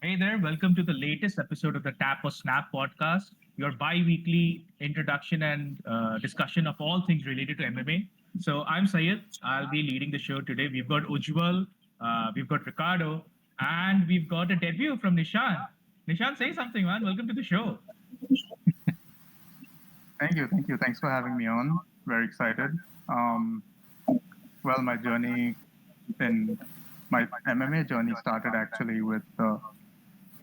Hey there, welcome to the latest episode of the TaporSnap podcast, your bi weekly introduction and discussion of all things related to MMA. So, I'm Sayed. I'll be leading the show today. We've got Ujjwal, we've got Ricardo, and we've got a debut from Nishan. Nishan, say something, man. Welcome to the show. Thank you. Thank you. Thanks for having me on. Very excited. Um, well, in my MMA journey started actually with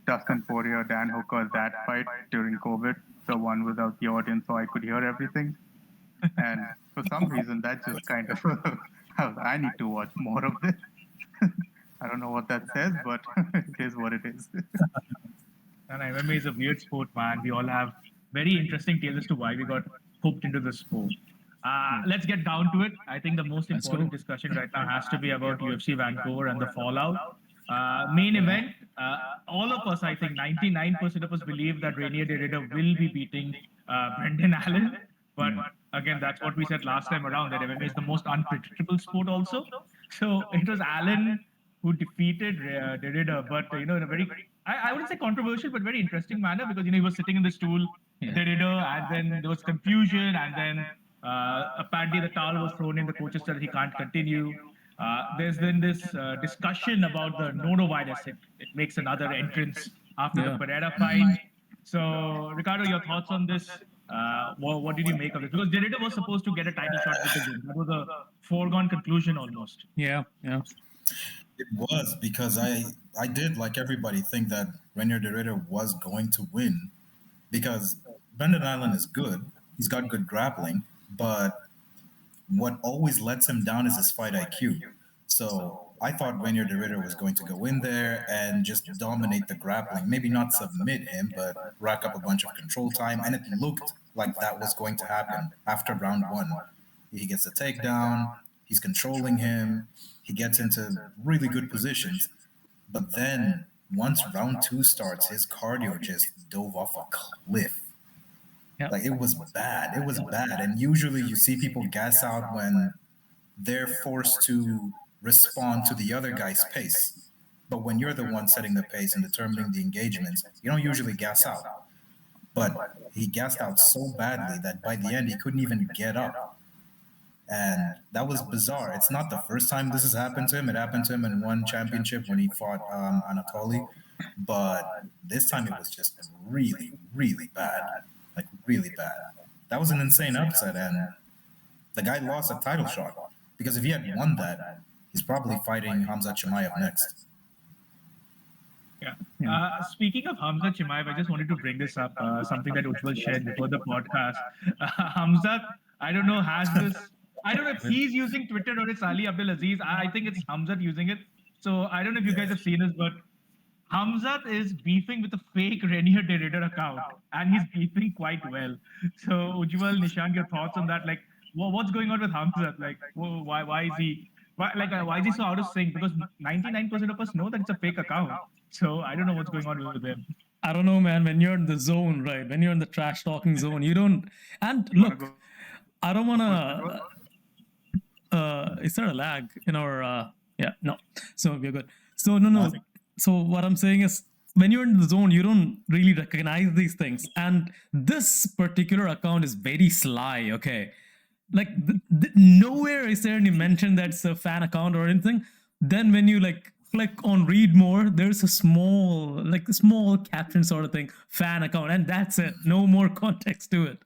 Dustin Poirier, Dan Hooker, that fight during COVID, the one without the audience, so I could hear everything. And for some reason, that just kind of I need to watch more of this. I don't know what that says, but it is what it is. And MMA is a weird sport, man. We all have very interesting tales as to why we got hooked into the sport. Let's get down to it. I think the most Let's important go. discussion right now has to be about UFC Vancouver and the fallout. Main event, all of us, I think 99% of us believe that Rainier de Ridder will be beating Brendan Allen. But again, that's what we said last time around, that MMA is the most unpredictable sport also. So it was Allen who defeated Derrida, but in a very, I wouldn't say controversial, but very interesting manner because he was sitting in the stool, Derrida, and then there was confusion, and then apparently the towel was thrown in. The coaches said he can't continue. There's then this discussion about the norovirus. It makes another entrance after the Yeah. Pereira fight. So, Ricardo, your thoughts on this? What did you make of it? Because Derrida was supposed to get a title shot with the win. That was a foregone conclusion almost. Yeah. Yeah. It was because I did like everybody think that Renier de Ridder was going to win because Brendan Allen is good. He's got good grappling, but what always lets him down is his fight IQ. So I thought Renier de Ridder was going to go in there and just dominate the grappling. Maybe not submit him, but rack up a bunch of control time. And it looked like that was going to happen after round one. He gets a takedown, he's controlling him, he gets into really good positions. But then once round two starts, his cardio just dove off a cliff. Yeah. Like it was bad. It was bad. And usually you see people gas out when they're forced to respond to the other guy's pace. But when you're the one setting the pace and determining the engagements, you don't usually gas out. But he gassed out so badly that by the end he couldn't even get up. And that was bizarre. It's not the first time this has happened to him. It happened to him in one championship when he fought Anatoly. But this time it was just really, really bad. Like, really bad. That was an insane upset. And the guy lost a title shot. Because if he had won that, he's probably fighting Hamza Chimaev next. Yeah. Speaking of Hamza Chimaev, I just wanted to bring this up, something that Ujjwal shared before the podcast. Hamza, I don't know, has this, I don't know if he's using Twitter or it's Ali Abdulaziz. I think it's Hamza using it. So I don't know if you guys have seen this, but Hamzat is beefing with a fake Renier de Ridder account, and he's beefing quite well. So, Ujjwal, Nishant, your thoughts on that? Like, what's going on with Hamzat? Like, why is he, why is he so out of sync? Because 99% of us know that it's a fake account. So, I don't know what's going on with him. I don't know, man. When you're in the zone, right? When you're in the trash talking zone, you don't. And You want to look, go I don't first, wanna. Ujjwal? Is there a lag in our? Yeah, no. So we're good. So no. So what I'm saying is, when you're in the zone, you don't really recognize these things. And this particular account is very sly. Okay, like nowhere is there any mention that's a fan account or anything. Then when you like click on read more, there's a small caption sort of thing, fan account, and that's it. No more context to it.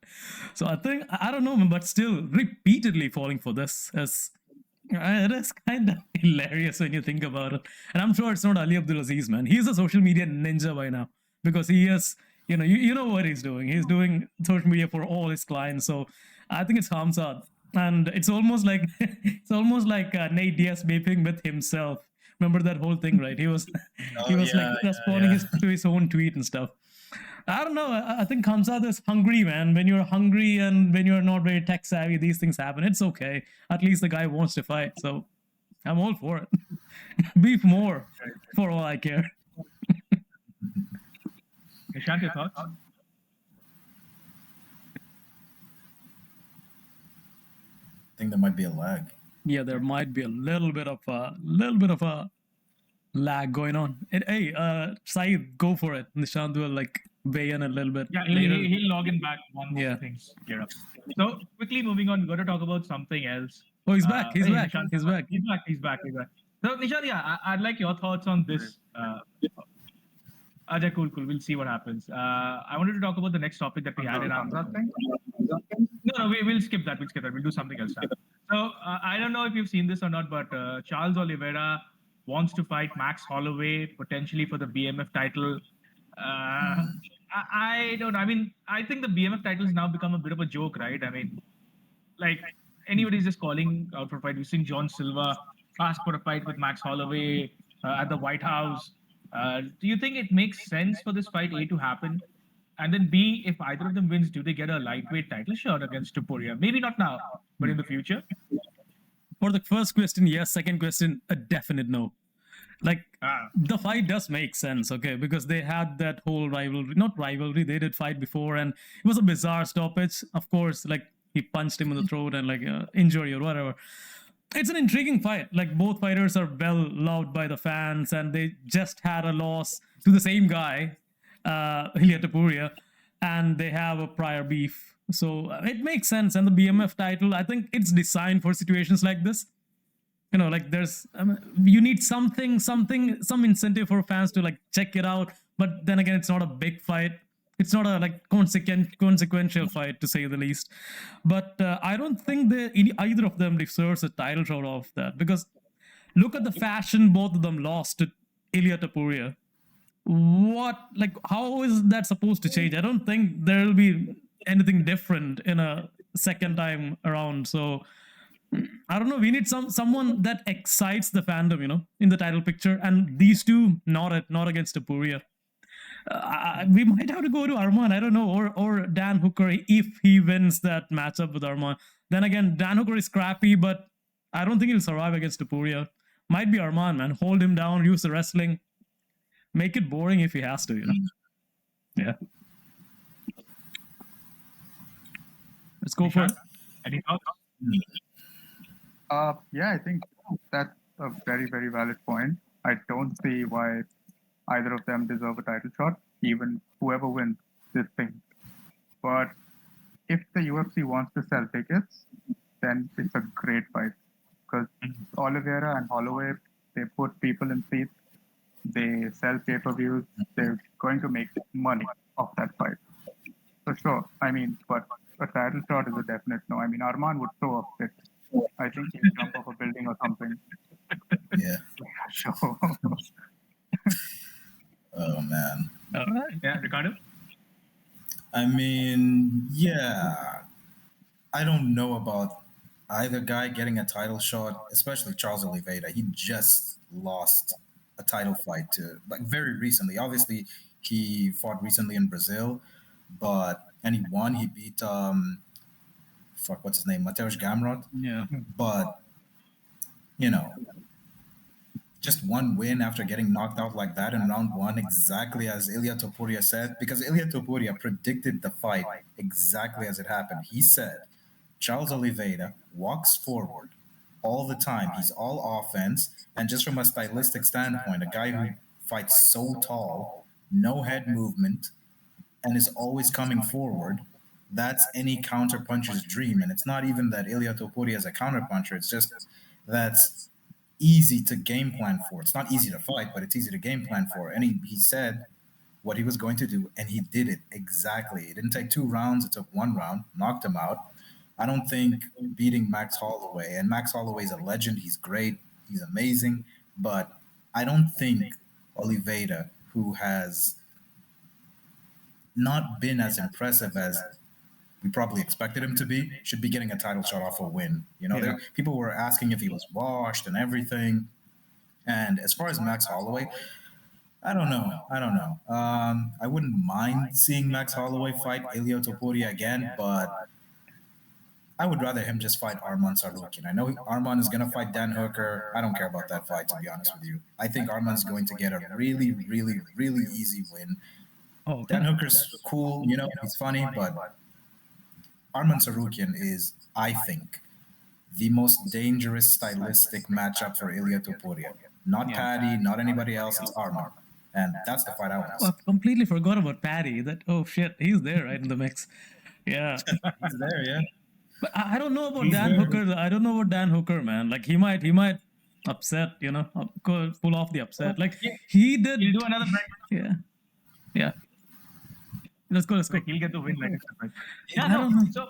So I think I don't know, but still repeatedly falling for this as it is kind of hilarious when you think about it. And I'm sure it's not Ali Abdulaziz, man. He's a social media ninja by now because he is, you know what he's doing. He's doing social media for all his clients. So I think it's Hamzat. And it's almost like Nate Diaz beefing with himself. Remember that whole thing, right? He was he Oh, was like yeah, responding to his own tweet and stuff. I don't know. I think Hamzat is hungry, man. When you're hungry and when you're not very tech savvy, these things happen. It's okay. At least the guy wants to fight. So I'm all for it. Beef more for all I care. Nishant, your thoughts? I think there might be a lag. Yeah, there might be a little bit of a lag going on. Hey, Saeed, go for it. Nishant will like weigh in a little bit Yeah, later. he'll log in back once Yeah. things clear up. So quickly moving on, we're going to talk about something else. Oh, he's back. He's Hey, back. Nishant, He's back. He's back. He's back. He's back. So Nishant, yeah, I'd like your thoughts on this. Ajay, cool. We'll see what happens. I wanted to talk about the next topic that we had in our. No, we'll skip that. We'll skip that. We'll do something else now. So I don't know if you've seen this or not, but Charles Oliveira wants to fight Max Holloway potentially for the BMF title. I don't. I mean, I think the BMF title has now become a bit of a joke, right? I mean, like anybody's just calling out for a fight. We've seen John Silva ask for a fight with Max Holloway at the White House. Do you think it makes sense for this fight A to happen? And then B, if either of them wins, do they get a lightweight title shot against Topuria? Maybe not now, but in the future. For the first question, yes. Second question, a definite no. Like the fight does make sense, okay, because they had that whole rivalry, not rivalry, they did fight before, and it was a bizarre stoppage. Of course, like he punched him in the throat and like injury or whatever. It's an intriguing fight. Like both fighters are well loved by the fans, and they just had a loss to the same guy, Ilia Topuria, and they have a prior beef. So it makes sense. And the BMF title, I think it's designed for situations like this. You know, like there's you need some incentive for fans to like check it out. But then again, it's not a big fight. It's not a like consequential fight to say the least. But I don't think either of them deserves a title shot off that, because look at the fashion both of them lost to Ilia Topuria. What, like, how is that supposed to change? I don't think there will be anything different in a second time around. So I don't know. We need someone that excites the fandom, you know, in the title picture. And these two, not against Topuria. We might have to go to Arman. I don't know, or Dan Hooker if he wins that matchup with Arman. Then again, Dan Hooker is scrappy, but I don't think he'll survive against Topuria. Might be Arman, man. Hold him down. Use the wrestling. Make it boring if he has to, you know. Yeah. Let's go for it. Any thoughts? Yeah, I think that's a very, very valid point. I don't see why either of them deserve a title shot, even whoever wins this thing. But if the UFC wants to sell tickets, then it's a great fight. Because Oliveira and Holloway, they put people in seats, they sell pay-per-views, they're going to make money off that fight. For sure. I mean, but a title shot is a definite no. I mean, Arman would throw a fit. I think he'd jump off a building or something. Yeah. Sure. Oh man. All right. Yeah, Ricardo? I mean, yeah. I don't know about either guy getting a title shot, especially Charles Oliveira. He just lost a title fight to, like, very recently. Obviously, he fought recently in Brazil, and he won. He beat what's his name, Mateusz Gamrot. Yeah. But you know, just one win after getting knocked out like that in round one, exactly as Ilia Topuria said, because Ilia Topuria predicted the fight exactly as it happened. He said, Charles Oliveira walks forward all the time. He's all offense. And just from a stylistic standpoint, a guy who fights so tall, no head movement, and is always coming forward, that's any counterpuncher's dream. And it's not even that Ilia Topuria is a counterpuncher. It's just that's easy to game plan for. It's not easy to fight, but it's easy to game plan for. And he said what he was going to do, and he did it exactly. It didn't take 2 rounds. It took 1 round, knocked him out. I don't think beating Max Holloway, and Max Holloway is a legend. He's great. He's amazing. But I don't think Oliveira, who has not been as impressive as we probably expected him to be, should be getting a title shot off a win. You know, people were asking if he was washed and everything. And as far as Max Holloway, I don't know. I wouldn't mind seeing Max Holloway fight Ilia Topuria again, but I would rather him just fight Arman Tsarukyan. I know Arman is going to fight Dan Hooker. I don't care about that fight, to be honest with you. I think Arman's going to get a really, really, really easy win. Oh, Dan Hooker's cool, you know, he's funny, but Arman Tsarukyan is, I think, the most dangerous stylistic matchup for Ilia Topuria. Not Yeah. Paddy, not anybody else. It's Armor. And that's the fight I want to Oh, see. I completely forgot about Paddy. That oh shit, he's there right in the mix. Yeah. He's there, yeah. But I don't know about He's Dan there. Hooker. I don't know about Dan Hooker, man. Like he might upset, pull off the upset. Like Yeah. he did. He'll do another Yeah, yeah. Let's go. like he'll get the win like that. Yeah, I no. don't know. So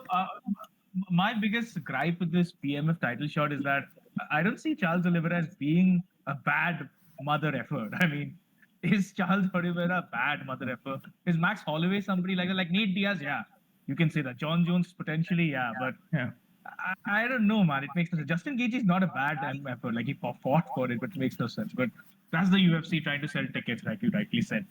my biggest gripe with this PMF title shot is that I don't see Charles Oliveira as being a bad mother effort. I mean, is Charles Oliveira a bad mother effort? Is Max Holloway somebody like that? Like Nate Diaz? Yeah, you can say that. John Jones potentially, yeah, but Yeah. I don't know, man. It makes no sense. Justin Gaethje is not a bad effort. Like he fought for it, but it makes no sense. But that's the UFC trying to sell tickets, like you rightly said.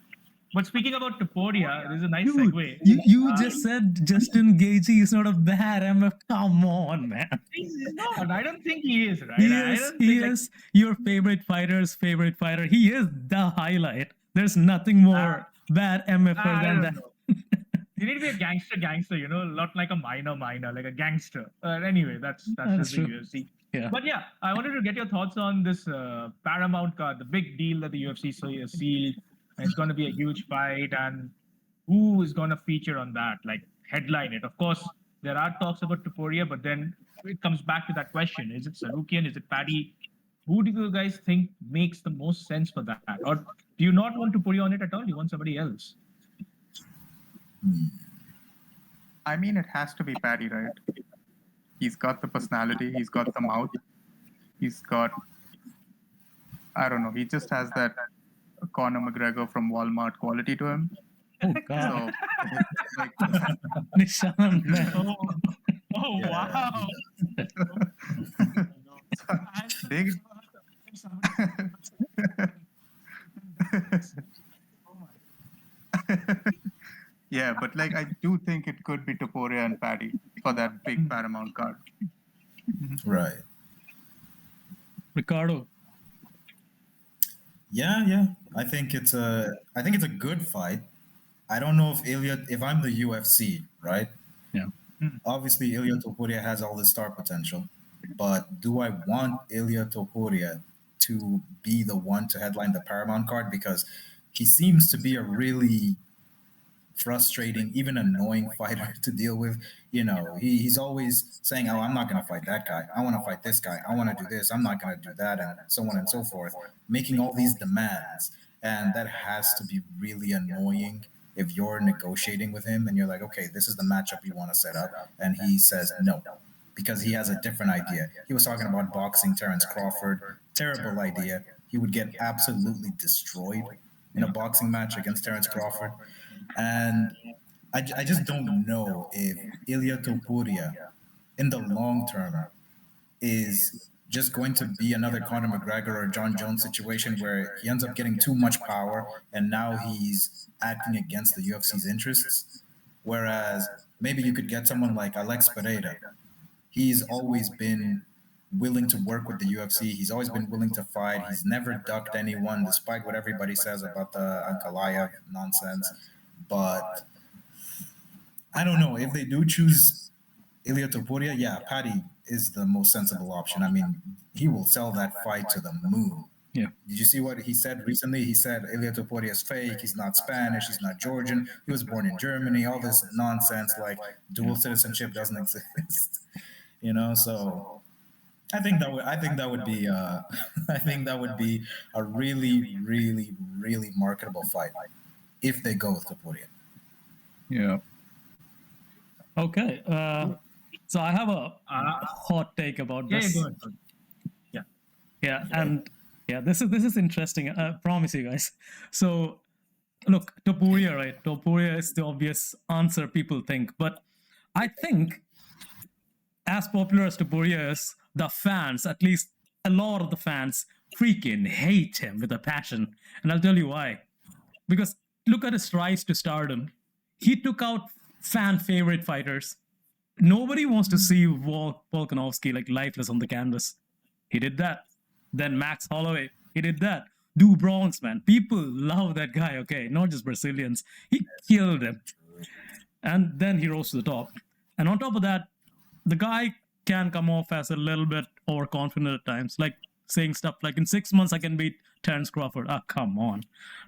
But speaking about Taporia, this is a nice Dude, segue. you just said Justin Gaethje is not a bad MF. Come on, man. He's not. I don't think he is, right? He I is. don't He think, like, is your favorite fighter's favorite fighter. He is the highlight. There's nothing more bad MFer I than don't that. know. You need to be a gangster, not like a minor, like a gangster. Anyway, that's just the true. UFC. Yeah. But yeah, I wanted to get your thoughts on this Paramount card, the big deal that the UFC sealed. It's going to be a huge fight, and who is going to feature on that? Like headline it. Of course, there are talks about Taporia, but then it comes back to that question: is it Sarukian? Is it Paddy? Who do you guys think makes the most sense for that? Or do you not want Taporia on it at all? You want somebody else? I mean, it has to be Paddy, right? He's got the personality, he's got the mouth, he's got, I don't know, he just has that Conor McGregor from Walmart quality to him. Oh God, So, like, Nishan, man. Oh Yeah. wow! they, yeah, but like I do think it could be Taporia and Paddy for that big Paramount card. Right. Ricardo. Yeah. I think it's a good fight. I don't know if I'm the UFC, right? Yeah. Obviously, Ilya Topuria has all the star potential, but do I want Ilya Topuria to be the one to headline the Paramount card? Because he seems to be a really frustrating, even annoying fighter to deal with. He's always saying, "Oh, I'm not going to fight that guy. I want to fight this guy. I want to do this. I'm not going to do that," and so on and so forth, making all these demands. And that has to be really annoying if you're negotiating with him and you're like, "Okay, this is the matchup you want to set up," and he says no because he has a different idea. He was talking about boxing Terence Crawford. Terrible idea. He would get absolutely destroyed in a boxing match against Terence Crawford. And I just don't know if Ilya Topuria, in the long term, is just going to be another Conor McGregor or John Jones situation where he ends up getting too much power and now he's acting against the UFC's interests. Whereas maybe you could get someone like Alex Pereira. He's always been willing to work with the UFC. He's always been willing to fight. He's never ducked anyone, despite what everybody says about the Ankalaev nonsense. But I don't know. If they do choose Ilya Topuria, yeah, Paddy is the most sensible option. I mean, he will sell that fight to the moon. Yeah. Did you see what he said recently? He said Ilya Topuria is fake. He's not Spanish. He's not Georgian. He was born in Germany. All this nonsense like dual citizenship doesn't exist. So I think that would be a really, really, really marketable fight if they go with Topuria. Yeah. Okay. So I have a hot take about this. Yeah, go ahead. Yeah, and this is interesting. I promise you guys. So, look, Topuria, right? Topuria is the obvious answer people think, but I think as popular as Topuria is, the fans, at least a lot of the fans, freaking hate him with a passion, and I'll tell you why. Because look at his rise to stardom. He took out fan favorite fighters. Nobody wants to see Volkanovski like lifeless on the canvas. He did that. Then Max Holloway, he did that. Do Bronx, man. People love that guy, okay? Not just Brazilians. He killed him. And then he rose to the top. And on top of that, the guy can come off as a little bit overconfident at times. Like saying stuff like, in 6 months I can beat Terence Crawford. Ah, come on.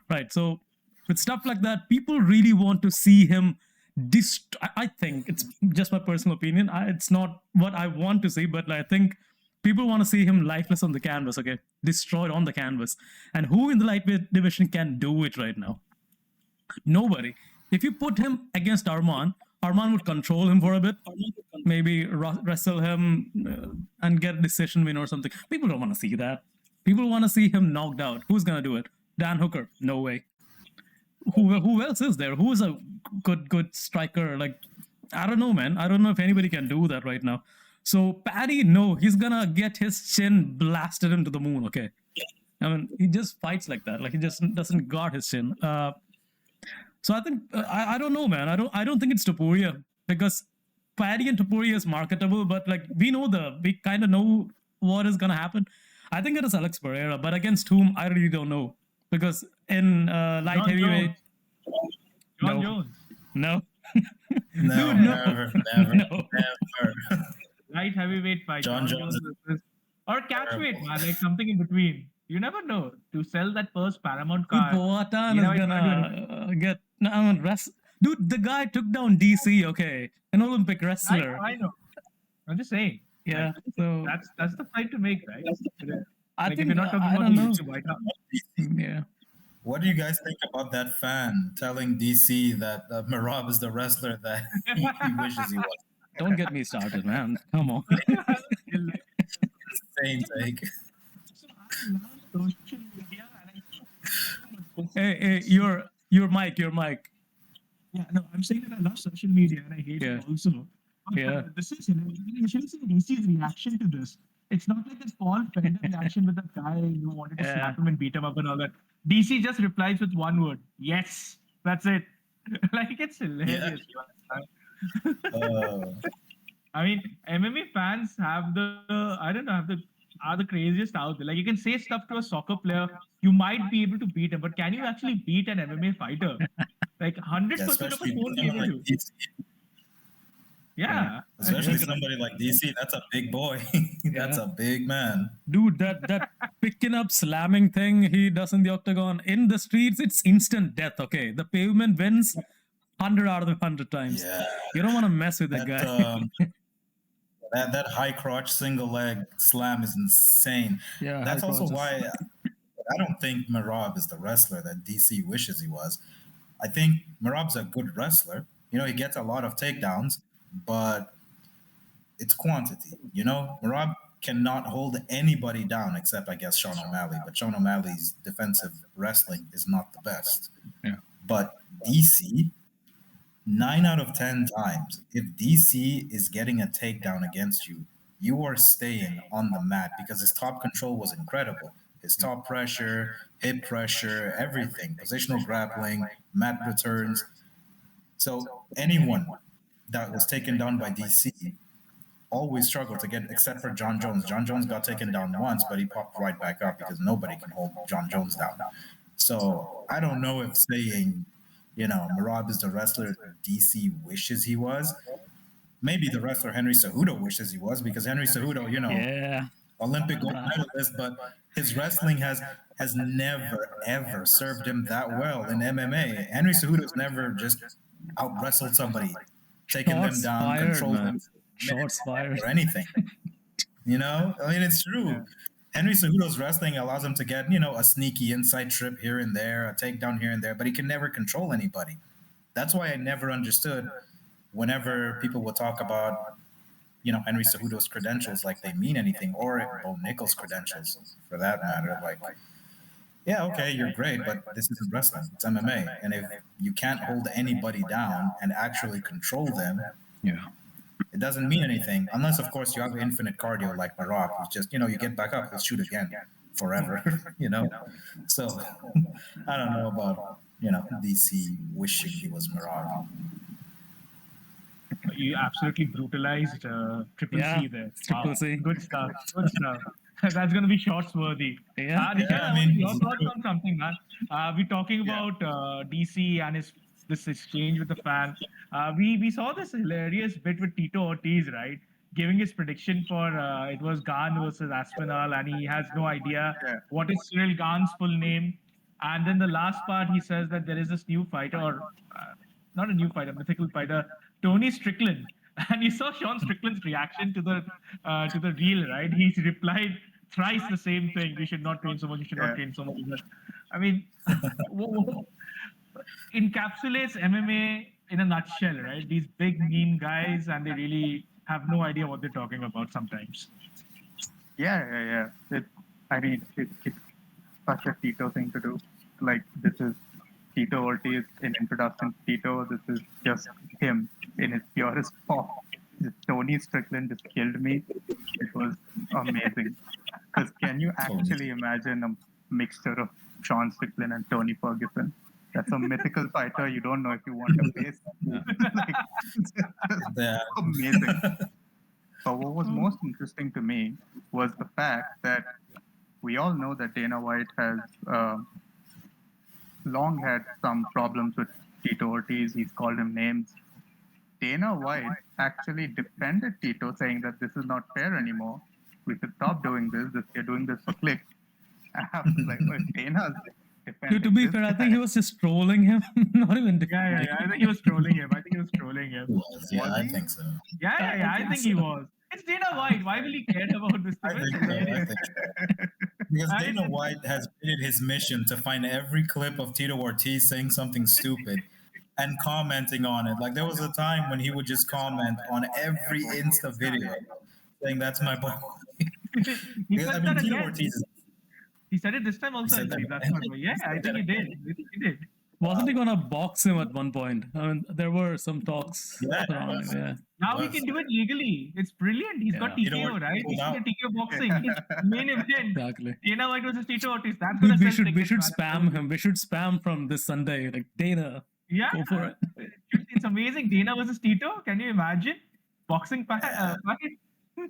Right. So with stuff like that, people really want to see him I think it's just my personal opinion. It's not what I want to see, but I think people want to see him lifeless on the canvas, okay? Destroyed on the canvas. And who in the lightweight division can do it right now? Nobody. If you put him against Arman would control him for a bit, maybe wrestle him and get a decision win or something. People don't want to see that. People want to see him knocked out. Who's going to do it? Dan Hooker? No way. Who else is there? Who is a good striker? Like, I don't know, man. I don't know if anybody can do that right now. So Paddy, no, he's gonna get his chin blasted into the moon. Okay, I mean, he just fights like that. Like, he just doesn't guard his chin. So I think I don't know, man. I don't think it's Topuria, because Paddy and Topuria is marketable, but like we kind of know what is gonna happen. I think it is Alex Pereira, but against whom I really don't know, because in light John heavyweight, John no. Jones. No. No, Dude, no. never, No. never. Light heavyweight fight. John Jones or catchweight, man, like something in between. You never know. To sell that first Paramount Dude, card. Boatan you is know, gonna get. No, I mean, dude, the guy took down DC. Okay, an Olympic wrestler. I know. I'm just saying. Yeah. Like, So that's the fight to make, right? I Like, think if you're not talking I about don't the know. UFC, why not? Yeah. What do you guys think about that fan telling DC that Marab is the wrestler that he wishes he was? Don't get me started, man. Come on. Same take. Social media and Hey, your mic. yeah, no, I'm saying that I love social media and I hate Yeah. it also. But, Yeah. this is, you should see DC's reaction to this. It's not like this Paul Fender reaction with that guy who wanted to Yeah. slap him and beat him up and all that. DC just replies with one word: yes. That's it. Like, it's hilarious. I mean, MMA fans have are the craziest out there. Like, you can say stuff to a soccer player, you might be able to beat him, but can you actually beat an MMA fighter? Like, 100% Yeah, of us especially won't be someone able like to. DC. Yeah. Especially somebody like DC. That's a big boy. That's Yeah. a big man. Dude, that picking up slamming thing he does in the octagon, in the streets, it's instant death. Okay, the pavement wins 100 out of the 100 times. Yeah. You don't want to mess with that That guy. that high crotch single leg slam is insane. Yeah, That's high also crotches. why I don't think Marab is the wrestler that DC wishes he was. I think Marab's a good wrestler. You know, he gets a lot of takedowns, but it's quantity. You know, Marab cannot hold anybody down except, I guess, Sean O'Malley. But Sean O'Malley's defensive wrestling is not the best. Yeah. But DC, 9 out of 10 times, if DC is getting a takedown against you, you are staying on the mat because his top control was incredible. His top pressure, hip pressure, everything, positional grappling, mat returns. So anyone that was taken down by DC always struggled to get, except for John Jones. John Jones got taken down once, but he popped right back up because nobody can hold John Jones down. So I don't know if saying, you know, Marab is the wrestler DC wishes he was. Maybe the wrestler Henry Cejudo wishes he was, because Henry Cejudo, you know, Yeah. Olympic gold medalist, but his wrestling has never ever served him that well in MMA. Henry Cejudo's never just out wrestled somebody, taken them Shots down, fired, controlled man. them Shots fired. or anything. You know, I mean, it's true. Henry Cejudo's wrestling allows him to get, you know, a sneaky inside trip here and there, a takedown here and there, but he can never control anybody. That's why I never understood whenever people would talk about, you know, Henry Cejudo's credentials like they mean anything, or Bo Nickel's credentials for that matter. Like, yeah, okay, you're great, but this isn't wrestling, it's MMA. And if you can't hold anybody down and actually control them, Yeah. it doesn't mean anything, unless, of course, you have infinite cardio like Marab, who's just, you know, you get back up, he'll shoot again forever, you know? So I don't know about, you know, DC wishing he was Marab. You absolutely brutalized Triple Yeah, C there. Triple C. Good stuff. Good stuff. That's going to be shorts worthy. Yeah. Nishan, Yeah, I I mean- mean, your thoughts on something, man. We're talking about DC and this exchange with the fan. We saw this hilarious bit with Tito Ortiz, right? giving his prediction for it was Ghan versus Aspinall, and he has no idea what is Cyril Gahn's full name. And then the last part, he says that there is this new fighter, or not a new fighter, mythical fighter, Tony Strickland. And you saw Sean Strickland's reaction to the reel, right? He replied thrice the same thing: "We should not train so much. We should not train so much." I mean, encapsulates MMA in a nutshell, right? These big, mean guys, and they really have no idea what they're talking about sometimes. Yeah. I mean, it's such a Tito thing to do. Like, this is Tito Ortiz in introduction to Tito. This is just him in his purest form. Tony Strickland just killed me. It was amazing. Because can you actually imagine a mixture of Sean Strickland and Tony Ferguson? That's a mythical fighter. You don't know if you want to face. Like, it's just amazing. But what was most interesting to me was the fact that we all know that Dana White has long had some problems with Tito Ortiz. He's called him names. Dana White actually defended Tito, saying that this is not fair anymore. We should stop doing this. You're doing this for clicks. I was like, well, Dana's defending To be this fair, I guy. think he was just trolling him, not even defending. I think he was trolling him. Yeah, I think so. I think he was. It's Dana White. Why will he care about this? I think so. Because Dana White has made it his mission to find every clip of Tito Ortiz saying something stupid and commenting on it. Like, there was a time when he would just comment on every Insta video saying, "That's my boy." He Because, said I mean, that Tito again. Ortiz He said it this time also. said I believe. that That's my boy. Yeah, I think he did. Wasn't he gonna box him at one point? I mean, there were some talks. Yeah. around it, yeah. Now he can do it legally. It's brilliant. He's got Yeah. TKO, right? He's got TKO boxing. Main event. Exactly. Dana White versus Tito Ortiz. That's gonna We sell should tickets, man. spam him. We should spam from this Sunday. Like, Dana, Yeah, go for it. It's amazing. Dana versus Tito. Can you imagine? Boxing fight.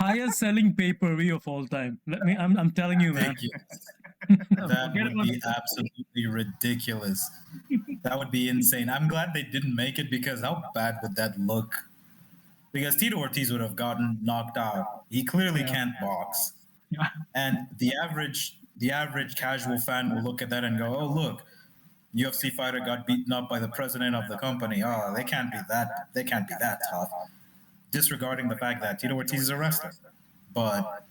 Highest selling pay-per-view of all time. I'm telling you, man. Thank you. That Forget would about be absolutely ridiculous. That would be insane. I'm glad they didn't make it, because how bad would that look? Because Tito Ortiz would have gotten knocked out. He clearly can't box. Yeah. And the average casual fan will look at that and go, "Oh, look, UFC fighter got beaten up by the president of the company. Oh, they can't be that tough." Disregarding the fact that Tito Ortiz is a wrestler. But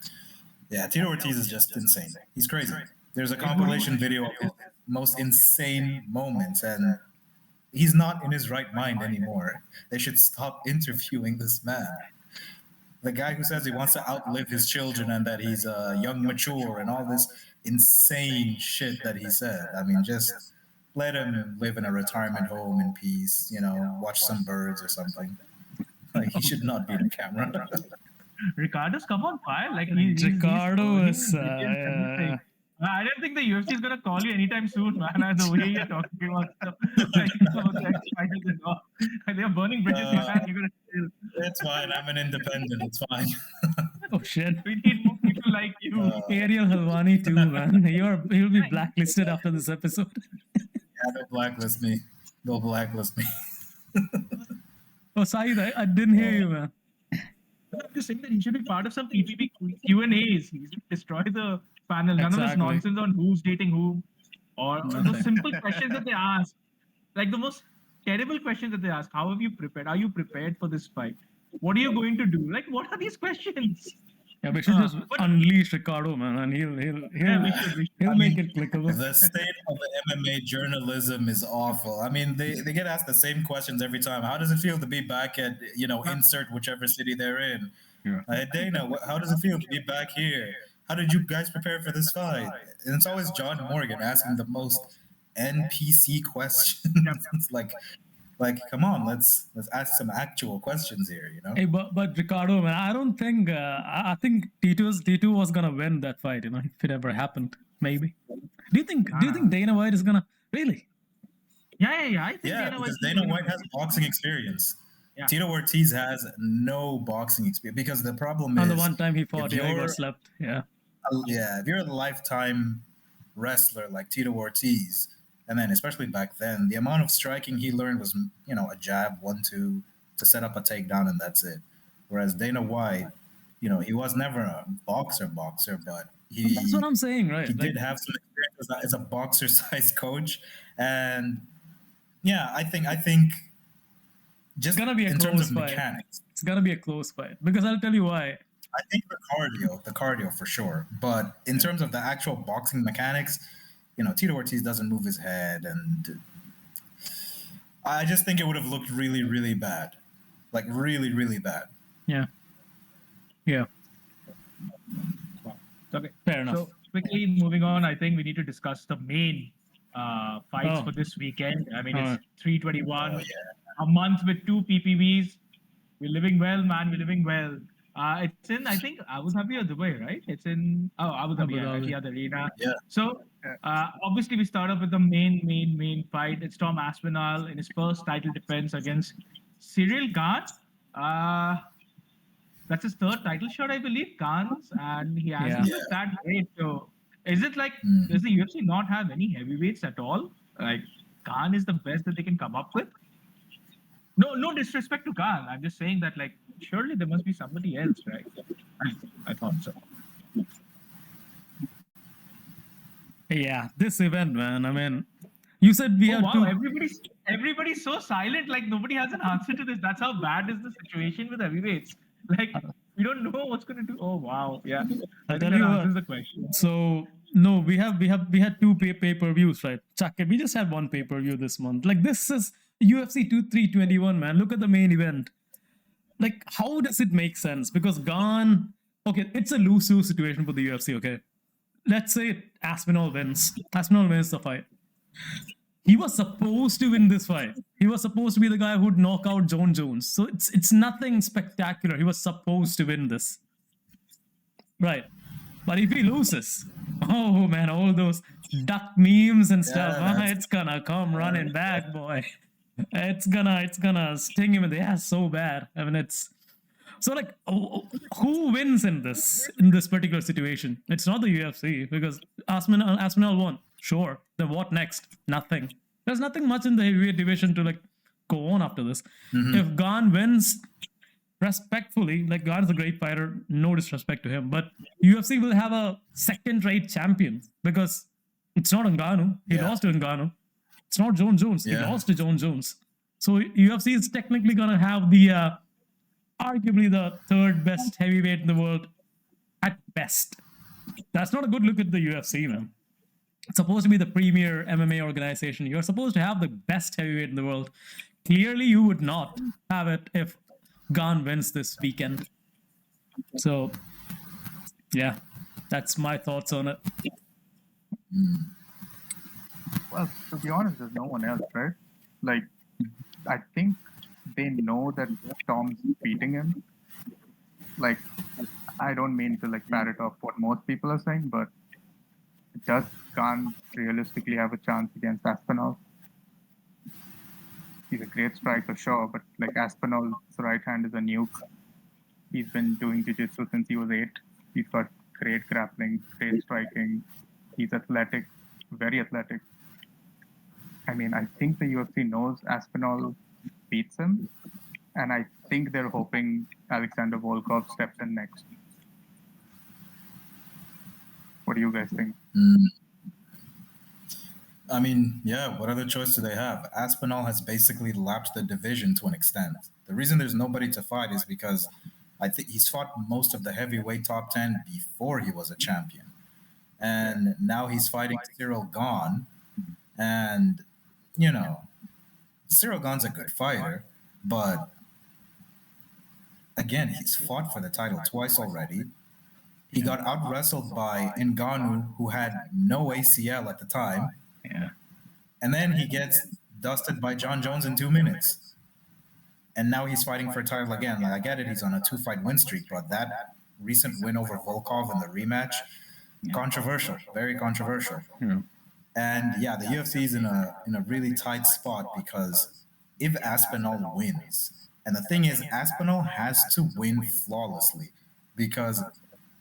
yeah, Tito Ortiz is just insane. He's crazy. There's a compilation video of his most insane moments, and he's not in his right mind anymore. They should stop interviewing this man. The guy who says he wants to outlive his children and that he's young, mature, and all this insane shit that he said. I mean, just let him live in a retirement home in peace, watch some birds or something. Like, he should not be in camera. Ricardo's come on fire. Like Ricardo is. I don't think the UFC is gonna call you anytime soon, man. The way you're talking about stuff, like some of the ex-fighters and all. They're burning bridges, man. You're gonna chill. It's fine. I'm an independent. It's fine. Oh shit! We need more people like you. Ariel Helwani too, man. You'll be blacklisted after this episode. Yeah, they'll blacklist me. They'll blacklist me. Oh, Saeed, I didn't hear you, man. I'm just saying that he should be part of some PPP Q&As. He should destroy the panel. None of this Exactly. nonsense on who's dating whom, or those simple questions that they ask. Like the most terrible questions that they ask. How have you prepared? Are you prepared for this fight? What are you going to do? Like, what are these questions? Yeah, we should just unleash Ricardo, man, and he'll make it clickable. The state of the MMA journalism is awful. I mean, they get asked the same questions every time. How does it feel to be back at, insert whichever city they're in? Yeah. Dana, how does it feel to be back here? How did you guys prepare for this fight? And it's always John Morgan asking the most NPC questions. It's like, come on, let's ask some actual questions here, Hey, but Ricardo, man, I don't think I think Tito was gonna win that fight, if it ever happened. Maybe. Do you think Dana White is gonna really? Yeah. I think because Dana White has boxing experience. Yeah. Tito Ortiz has no boxing experience, because the problem is, On the one time he fought, he got slept. Yeah. If you're a lifetime wrestler like Tito Ortiz, and then especially back then, the amount of striking he learned was, a jab, 1-2, to set up a takedown, and that's it. Whereas Dana White, he was never a boxer, but That's what I'm saying, right? he Like, did have some experience as a boxer-sized coach, and yeah, I think it's just gonna be a in terms close of fight. mechanics, It's gonna be a close fight because I'll tell you why. I think the cardio for sure. But in terms of the actual boxing mechanics, Tito Ortiz doesn't move his head, and I just think it would have looked really, really bad, like really, really bad. Yeah. Yeah. Okay. Fair enough. So quickly moving on, I think we need to discuss the main fights Oh. for this weekend. I mean, it's Alright. 321, Oh yeah. a month with 2 PPVs. We're living well, man. We're living well. It's in, I think, Abu Dhabi or Dubai, right? It's in Abu Abu Dhabi, Dhabi. Etihad Arena. Yeah. So obviously, we start off with the main fight. It's Tom Aspinall in his first title defense against Cyril Gane. Uh, that's his third title shot, I believe, Khan's, and he hasn't Yeah. looked that great. So, is it like Mm. does the UFC not have any heavyweights at all? Like Khan is the best that they can come up with. No disrespect to Khan. I'm just saying that like surely there must be somebody else, right? I thought so. Yeah. This event, man. I mean, you said we Oh have wow, two. everybody's so silent. Like nobody has an answer to this. That's how bad is the situation with heavyweights. Like we don't know what's gonna do. Oh wow, yeah. I I'll think tell that you answers what. the question. So no, we had two pay-per-views, right? Chuck it. We just had one pay-per-view this month. Like this is UFC 321, man. Look at the main event. Like, how does it make sense? Because Gone, okay, it's a lose-lose situation for the UFC, okay? Let's say Aspinall wins. Aspinall wins the fight. He was supposed to win this fight. He was supposed to be the guy who'd knock out John Jones. So it's nothing spectacular. He was supposed to win this. Right. But if he loses, oh man, all those duck memes and stuff, it's gonna come running back, boy. It's gonna sting him in the ass so bad. I mean, it's so like who wins in this particular situation? It's not the UFC because Aspinall won. Sure. Then what next? Nothing. There's nothing much in the heavyweight division to like go on after this. If Gane wins, respectfully, like Gane's a great fighter, no disrespect to him, but UFC will have a second-rate champion because it's not Ngannou. He lost to Ngannou. It's not John Jones. He lost to John Jones. So UFC is technically gonna have the arguably the third best heavyweight in the world at best. That's not a good look at the UFC, man. It's supposed to be the premier MMA organization. You're supposed to have the best heavyweight in the world. Clearly, you would not have it if Gane wins this weekend. So, yeah, that's my thoughts on it. Well, to be honest, there's no one else, right? Like, I think they know that Tom's beating him. Like, I don't mean to like parrot off what most people are saying, but does Khan realistically have a chance against Aspinall? He's a great striker, sure, but like Aspinall's right hand is a nuke. He's been doing jiu-jitsu since he was 8. He's got great grappling, great striking. He's athletic, very athletic. I mean, I think the UFC knows Aspinall beats him, and I think they're hoping Alexander Volkov steps in next. What do you guys think? I mean, yeah, what other choice do they have? Aspinall has basically lapped the division to an extent. The reason there's nobody to fight is because I think he's fought most of the heavyweight top 10 before he was a champion. And now he's fighting Cyril Gane. And, Cyril Gane's a good fighter, but again, he's fought for the title twice already. He got out-wrestled by Ngannou, who had no ACL at the time. Yeah. And then he gets dusted by John Jones in 2 minutes. And now he's fighting for a title again. Like, I get it, he's on a 2-fight win streak, but that recent win over Volkov in the rematch, controversial, very controversial. Yeah. And yeah, the UFC is in a really tight spot because if Aspinall wins, and the thing is, Aspinall has to win flawlessly because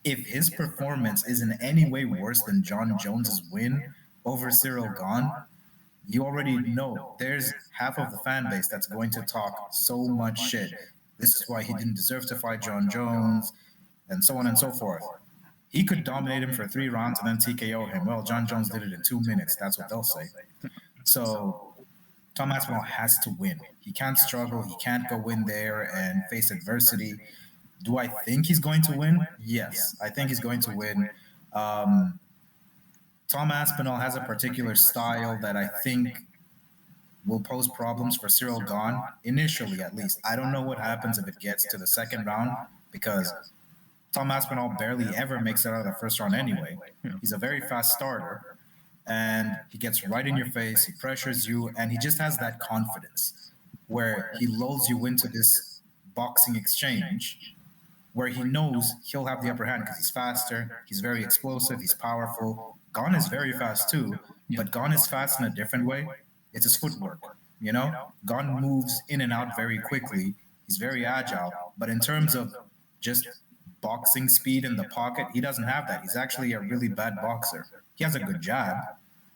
if his performance is in any way worse than John Jones's win over Cyril Gane, you already know there's half of the fan base that's going to talk so much shit. This is why he didn't deserve to fight John Jones. and so on and so forth. He could dominate him for 3 rounds and then TKO him. Well, John Jones did it in 2 minutes. That's what they'll say. So Tom Aspinall has to win. He can't struggle. He can't go in there and face adversity. Do I think he's going to win? Yes, I think he's going to win. Tom Aspinall has a particular style that I think will pose problems for Cyril Gane, initially at least. I don't know what happens if it gets to the second round, because Tom Aspinall barely ever makes it out of the first round anyway. He's a very fast starter, and he gets right in your face, he pressures you, and he just has that confidence where he lulls you into this boxing exchange where he knows he'll have the upper hand because he's faster, he's very explosive, he's powerful. Gane is very fast too, but Gane is fast in a different way. It's his footwork, you know? Gane moves in and out very quickly. He's very agile, but in terms of just boxing speed in the pocket, he doesn't have that. He's actually a really bad boxer. He has a good jab,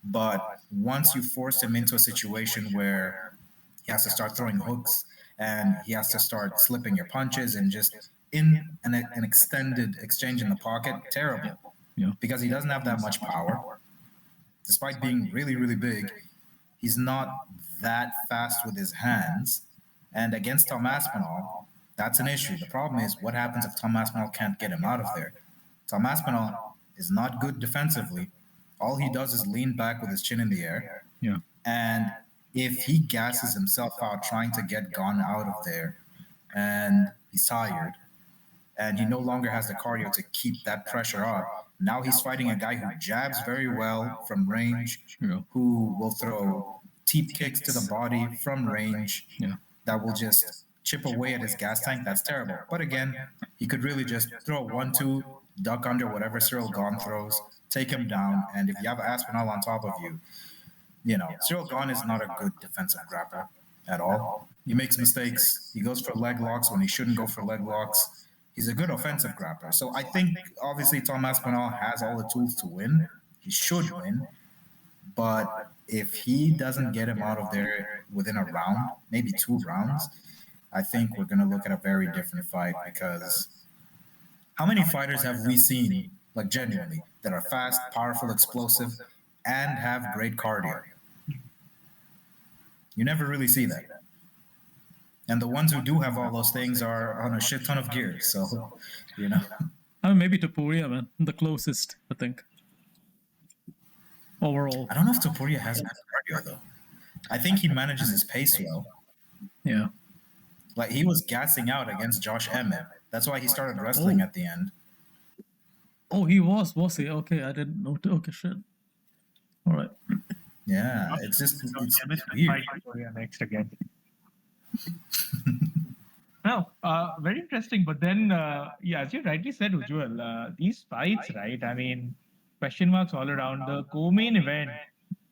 but once you force him into a situation where he has to start throwing hooks and he has to start slipping your punches and just in an extended exchange in the pocket, terrible. Because he doesn't have that much power. Despite being really, really big, he's not that fast with his hands. And against Tom Aspinall, that's an issue. The problem is, what happens if Tom Aspinall can't get him out of there? Tom Aspinall is not good defensively. All he does is lean back with his chin in the air. And if he gasses himself out trying to get Gane out of there, and he's tired, and he no longer has the cardio to keep that pressure up, now he's fighting a guy who jabs very well from range, who will throw teep kicks to the body from range that will just chip away at his gas tank. That's terrible. But again, he could really just throw 1-2, duck under whatever Cyril Gane throws, take him down, and if you have Aspinall on top of you, you know, Cyril Gane is not a good defensive grappler at all. He makes mistakes. He goes for leg locks when he shouldn't go for leg locks. He's a good offensive grappler. So I think, obviously, Tom Aspinall has all the tools to win. He should win. But if he doesn't get him out of there within a round, maybe 2 rounds, I think we're going to look at a very different fight, because how many fighters have we seen, like genuinely, that are fast, powerful, explosive, and have great cardio? You never really see that. And the ones who do have all those things are on a shit ton of gear. So, you know. I mean, maybe Topuria, man. The closest, I think. Overall. I don't know if Topuria has that cardio, though. I think he manages his pace well. Yeah. Like, he was gassing out against Josh Emmett. That's why he started wrestling at the end. Oh, he was he? Okay, I didn't know. Okay, shit. All right. Yeah, it's just it's weird. weird. Next again. No, very interesting. But then, yeah, as you rightly said, Ujjwal, these fights, right? I mean, question marks all around. The co-main event,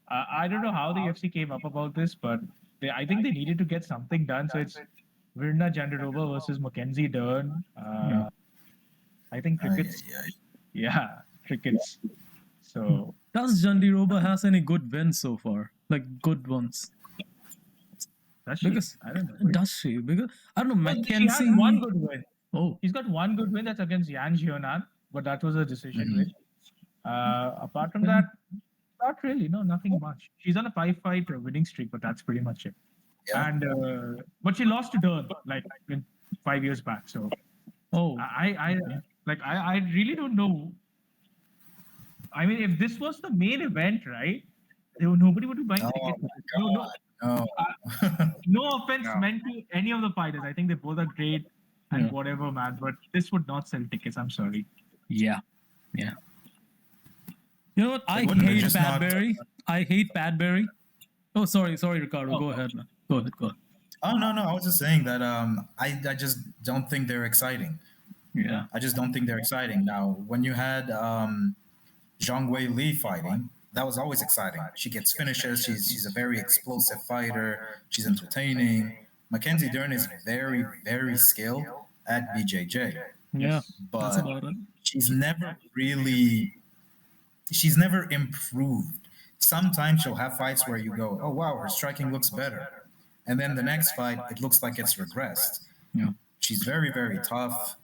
I don't know how the UFC came up about this, but I think they needed to get something done. So it's Virna Jandiroba versus Mackenzie Dern. I think crickets. Yeah, crickets. So does Jandiroba has any good wins so far? Like good ones? Does she? Because I don't know. Does she? Because I don't know. Mackenzie. She has one good win. Oh, he's got one good win. That's against Yan Xiaonan, but that was a decision win. Apart from that, not really. No, nothing much. She's on a 5-fight winning streak, but that's pretty much it. Yeah. And but she lost to Dern like 5 years back. So I really don't know. I mean, if this was the main event, right? Nobody would be buying tickets. No offense meant to any of the fighters. I think they both are great and whatever, man. But this would not sell tickets. I'm sorry. Yeah. You know what? I hate Pat Barry. I hate Pat Barry. Oh, sorry, Ricardo. Go ahead, man. Go ahead. Oh no, I was just saying that I just don't think they're exciting. Yeah. I just don't think they're exciting. Now, when you had Zhang Wei Li fighting, that was always exciting. She gets finishes. She's a very explosive fighter. She's entertaining. Mackenzie Dern is very, very skilled at BJJ. Yeah, but that's about it. she's never improved. Sometimes she'll have fights where you go, oh wow, her striking looks better. And then the next fight, it looks like it's regressed. Yeah. She's very, very tough.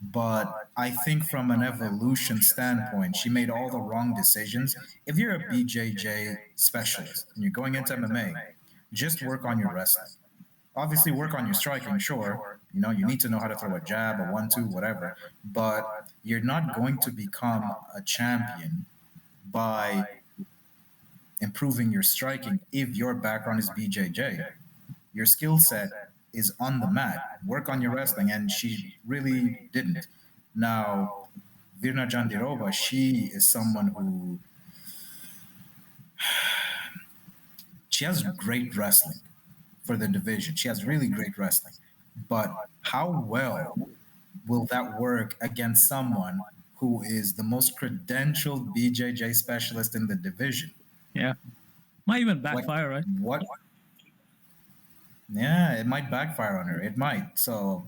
But I think from an evolution standpoint, she made all the wrong decisions. If you're a BJJ specialist and you're going into MMA, just work on your wrestling. Obviously, work on your striking, sure. You know, you need to know how to throw a jab, a 1-2, whatever. But you're not going to become a champion by improving your striking if your background is BJJ. Your skill set is on the mat. Work on your wrestling, and she really didn't. Now, Virna Jandiroba, she is someone who she has great wrestling for the division. She has really great wrestling, but how well will that work against someone who is the most credentialed BJJ specialist in the division? Yeah. Might even Like, backfire, right? what? Yeah, it might backfire on her. It might. So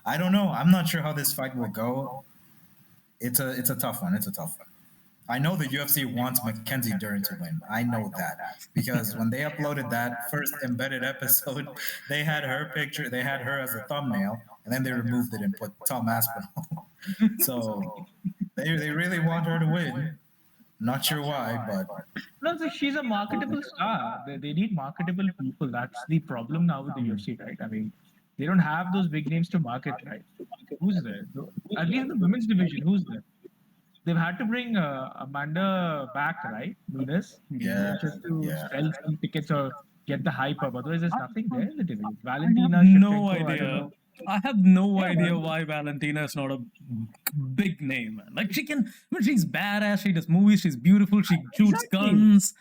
I don't know. I'm not sure how this fight will go. It's a tough one. It's a tough one. I know the UFC wants Mackenzie Dern to win. I know that because when they uploaded that first embedded episode, they had her picture, they had her as a thumbnail, and then they removed it and put Tom Aspinall. So they really want her to win. Not sure why, but No, so she's a marketable star. They need marketable people. That's the problem now with the UFC, right? I mean, they don't have those big names to market, right? Who's there? At least in the women's division, who's there? They've had to bring Amanda back, right? Nunes, yeah, just to yeah. sell some tickets or get the hype up. Otherwise, there's nothing there in the division. Valentina, No Shevchenko, I don't idea. know. I have no Yeah, idea well, why Valentina is not a big name, man. Like she can, I mean, she's badass. She does movies. She's beautiful. She shoots exactly. guns.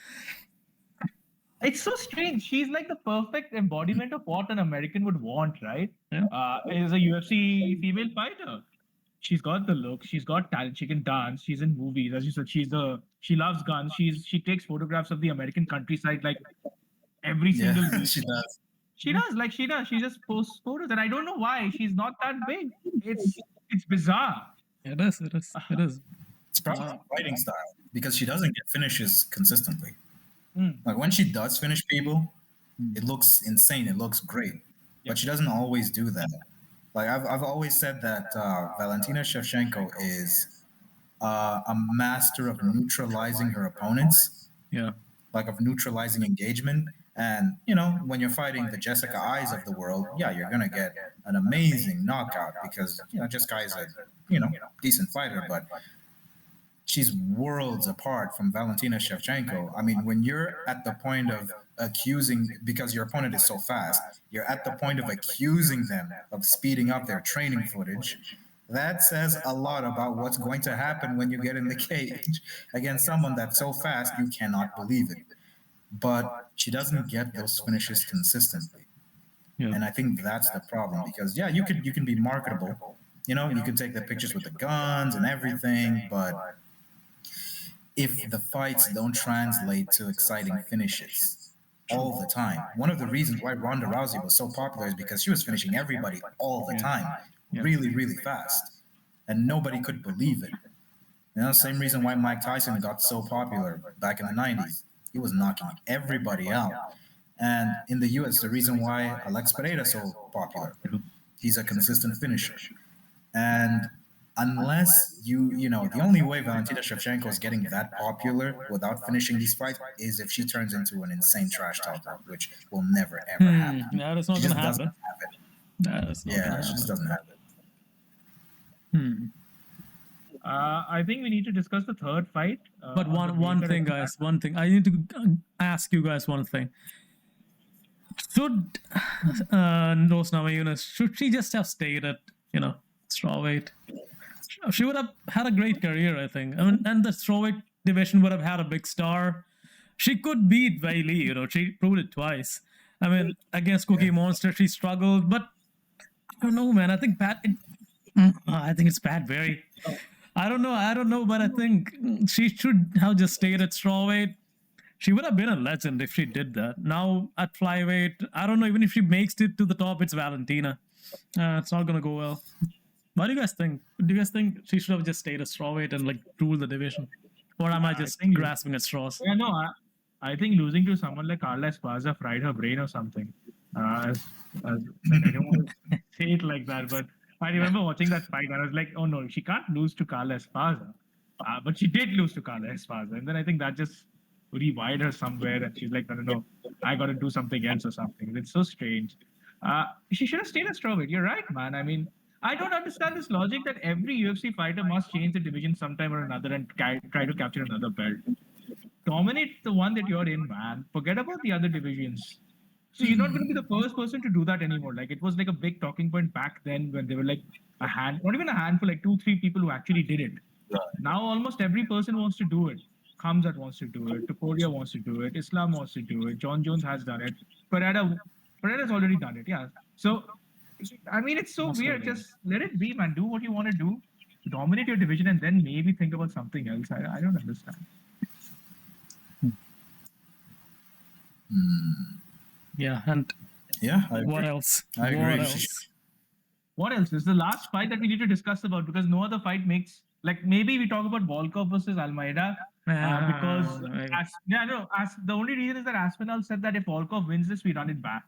It's so strange. She's like the perfect embodiment of what an American would want, right? Yeah. As a UFC female fighter. She's got the look, she's got talent, she can dance, she's in movies, as you said, she loves guns, she takes photographs of the American countryside like every single Yeah, week. she does. She does. She just posts photos, and I don't know why she's not that big. It's bizarre. It is. It is. It is. It's probably her fighting style because she doesn't get finishes consistently. Mm. Like when she does finish people, it looks insane. It looks great, Yeah. but she doesn't always do that. Like I've always said that Valentina Shevchenko is a master of neutralizing her opponents, Yeah. like of neutralizing engagement. And you know, when you're fighting the Jessica Eyes of the world, yeah, you're gonna get an amazing knockout because you know Jessica is a decent fighter, but she's worlds apart from Valentina Shevchenko. I mean, when you're at the point of accusing, because your opponent is so fast, you're at the point of accusing them of speeding up their training footage. That says a lot about what's going to happen when you get in the cage against someone that's so fast you cannot believe it. But she doesn't get those finishes consistently. Yeah. And I think that's the problem because yeah, you can be marketable. You know, you can take the pictures with the guns and everything, but if the fights don't translate to exciting finishes all the time. One of the reasons why Ronda Rousey was so popular is because she was finishing everybody all the time, really, really fast. And nobody could believe it. You know, same reason why Mike Tyson got so popular back in the 90s. He was knocking everybody out. And in the US, the reason why Alex Pereira is so popular, he's a consistent finisher. And unless you know, the only way Valentina Shevchenko is getting that popular without finishing these fights is if she turns into an insane trash talker, which will never ever happen. That is not She going just to doesn't happen. have it. That is not Yeah, gonna she just happen. doesn't have it. I think we need to discuss the third fight. But on the one Baker thing, and- guys. One thing. I need to ask you guys one thing. Should Rose Namajunas, should she just have stayed at strawweight? She would have had a great career, I think. I mean, and the strawweight division would have had a big star. She could beat Wei Li. She proved it twice. I mean, against Cookie Monster, she struggled, but I don't know, man. I think I think it's Pat Berry. I don't know, but I think she should have just stayed at strawweight. She would have been a legend if she did that. Now at flyweight, I don't know. Even if she makes it to the top, it's Valentina. It's not gonna go well. What do you guys think? Do you guys think she should have just stayed at strawweight and like rule the division, or am I just think- grasping at straws? Yeah, no, I think losing to someone like Carla Esparza fried her brain or something. I don't want to say it like that, but I remember watching that fight and I was like, oh no, she can't lose to Carla Esparza. But she did lose to Carla Esparza. And then I think that just rewired her somewhere and she's like, no, I got to do something else or something. It's so strange. She should have stayed at strawweight. You're right, man. I mean, I don't understand this logic that every UFC fighter must change the division sometime or another and try to capture another belt. Dominate the one that you're in, man. Forget about the other divisions. So you're not going to be the first person to do that anymore. Like it was like a big talking point back then when they were like not even a handful, like 2, 3 people who actually did it. Now almost every person wants to do it. Khamzat wants to do it. Topuria wants to do it. Islam wants to do it. John Jones has done it. Pereira's already done it. Yeah. So I mean, it's so weird. Just let it be, man. Do what you want to do. Dominate your division and then maybe think about something else. I don't understand. Yeah, and Yeah. what else? I agree. What else? What else? This is the last fight that we need to discuss about because no other fight makes like maybe we talk about Volkov versus Almeida because the only reason is that Aspinall said that if Volkov wins this, we run it back.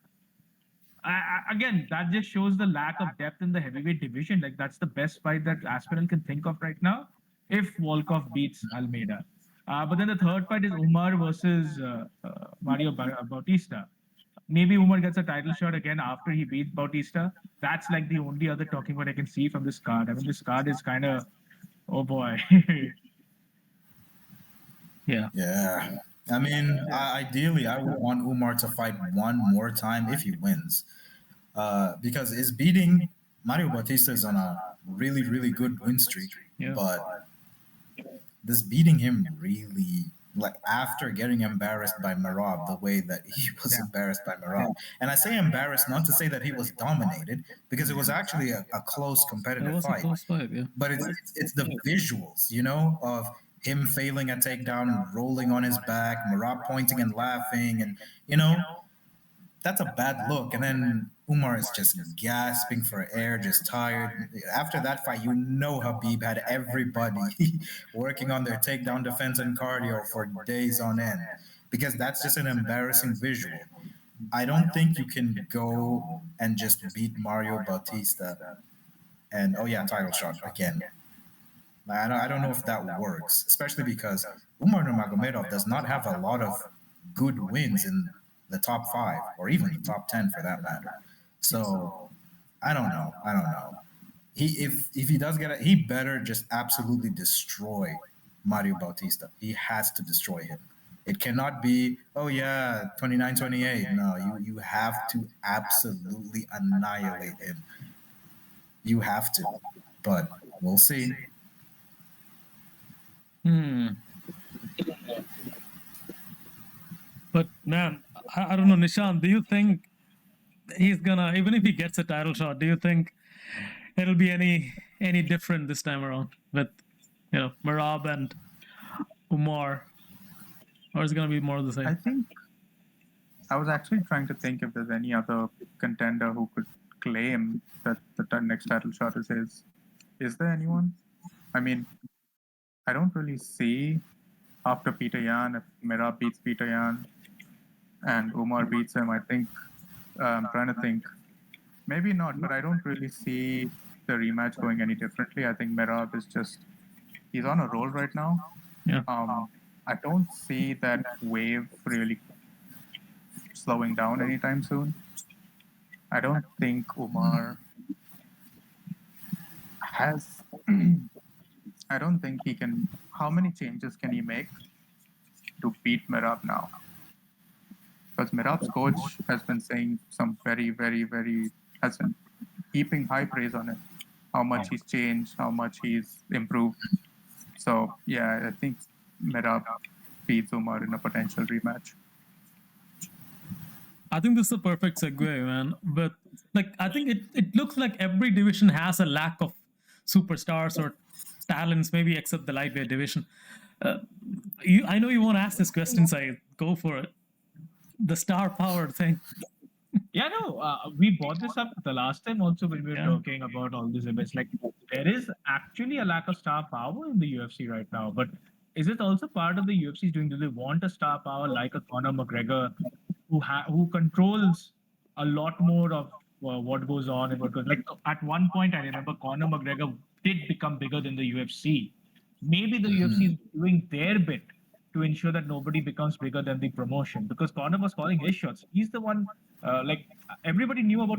Again, that just shows the lack of depth in the heavyweight division. Like that's the best fight that Aspinall can think of right now. If Volkov beats Almeida, but then the third fight is Umar versus Mario Bautista. Maybe Umar gets a title shot again after he beats Bautista. That's like the only other talking point I can see from this card. I mean, this card is kind of, oh boy. Yeah. Yeah. I mean, ideally, I would want Umar to fight one more time if he wins, because is beating Mario Bautista is on a really, really good win streak. Yeah. But this beating him really, like after getting embarrassed by Merab the way that he was embarrassed by Merab. And I say embarrassed not to say that he was dominated, because it was actually a close It competitive was a fight. close fight, yeah. But it's the visuals, you know, of him failing a takedown, rolling on his back, Merab pointing and laughing, and you know, that's a bad look. And then Umar is just gasping for air, just tired. After that fight, you know Habib had everybody working on their takedown defense and cardio for days on end, because that's just an embarrassing visual. I don't think you can go and just beat Mario Bautista and oh yeah, title shot again. I don't know if that works, especially because Umar Nurmagomedov does not have a lot of good wins in the top 5 or even the top 10 for that matter. So I don't know. If he does get it, he better just absolutely destroy Mario Bautista. He has to destroy him. It cannot be, oh yeah, 29-28. No, you have to absolutely annihilate him. You have to. But we'll see. But man, I don't know, Nishant, do you think he's gonna, even if he gets a title shot, do you think it'll be any different this time around with Merab and Umar, or is it gonna be more of the same? I think I was actually trying to think if there's any other contender who could claim that the next title shot is his. Is there anyone? I mean, I don't really see after Peter Yan, if Merab beats Peter Yan and Umar beats him, I think, I'm trying to think, maybe not, but I don't really see the rematch going any differently. I think Merab is he's on a roll right now. Yeah. I don't see that wave really slowing down anytime soon. I don't think Umar has. I don't think he can. How many changes can he make to beat Merab now? Because Merab's coach has been saying some very, very, very, has been heaping high praise on him. How much he's changed, how much he's improved. So yeah, I think Merab beats Umar in a potential rematch. I think this is a perfect segue, man. But like, I think it looks like every division has a lack of superstars or talents, maybe except the lightweight division. I know you won't ask this question, so I go for it. The star power thing. Yeah, no, we brought this up the last time also when we were talking about all these events. Like, there is actually a lack of star power in the UFC right now. But is it also part of the UFC's doing? Do they want a star power like a Conor McGregor who controls a lot more of what goes on and what goes. Like at one point, I remember Conor McGregor did become bigger than the UFC. Maybe the UFC is doing their bit to ensure that nobody becomes bigger than the promotion because Conor was calling his shots. He's the one. Like everybody knew about.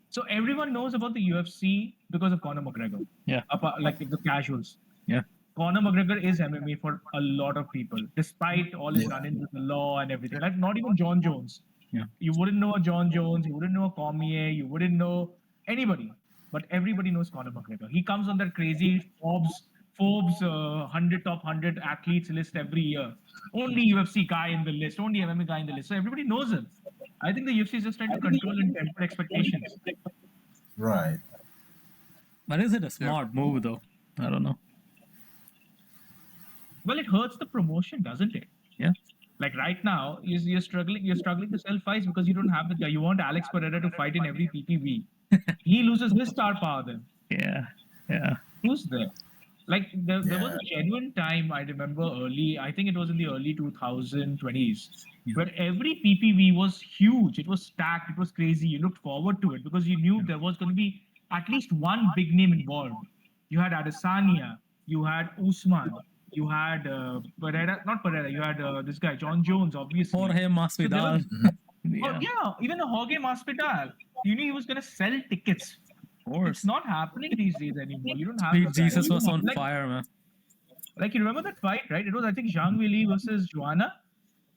So everyone knows about the UFC because of Conor McGregor. Yeah. Like the casuals. Yeah. Conor McGregor is MMA for a lot of people, despite all his Yeah. run-ins with the law and everything. Like not even John Jones. Yeah. You wouldn't know a John Jones, you wouldn't know a Cormier, you wouldn't know anybody, but everybody knows Conor McGregor. He comes on that crazy Forbes 100 top 100 athletes list every year. Only UFC guy in the list, only MMA guy in the list. So everybody knows him. I think the UFC is just trying to control and temper expectations. Right. But is it a smart move though? I don't know. Well, it hurts the promotion, doesn't it? Yeah. Like right now, you're struggling. You're struggling to sell fights because you don't have the guy. You want Alex Pereira to fight in every PPV. He loses his star power then. Yeah. Yeah. Who's there? Like there was Yeah. a genuine time I remember early. I think it was in the early 2020s, where every PPV was huge. It was stacked. It was crazy. You looked forward to it because you knew there was going to be at least one big name involved. You had Adesanya. You had Usman. You had Pereira, not Pereira. You had this guy John Jones, obviously. Jorge So there Masvidal. was- Yeah. yeah, even a Jorge Masvidal. You knew he was going to sell tickets. Of course. It's not happening these days anymore. You don't have Sweet those guys. Jesus was on Like- fire, man. Like you remember that fight, right? It was I think Zhang Weili versus Joanna.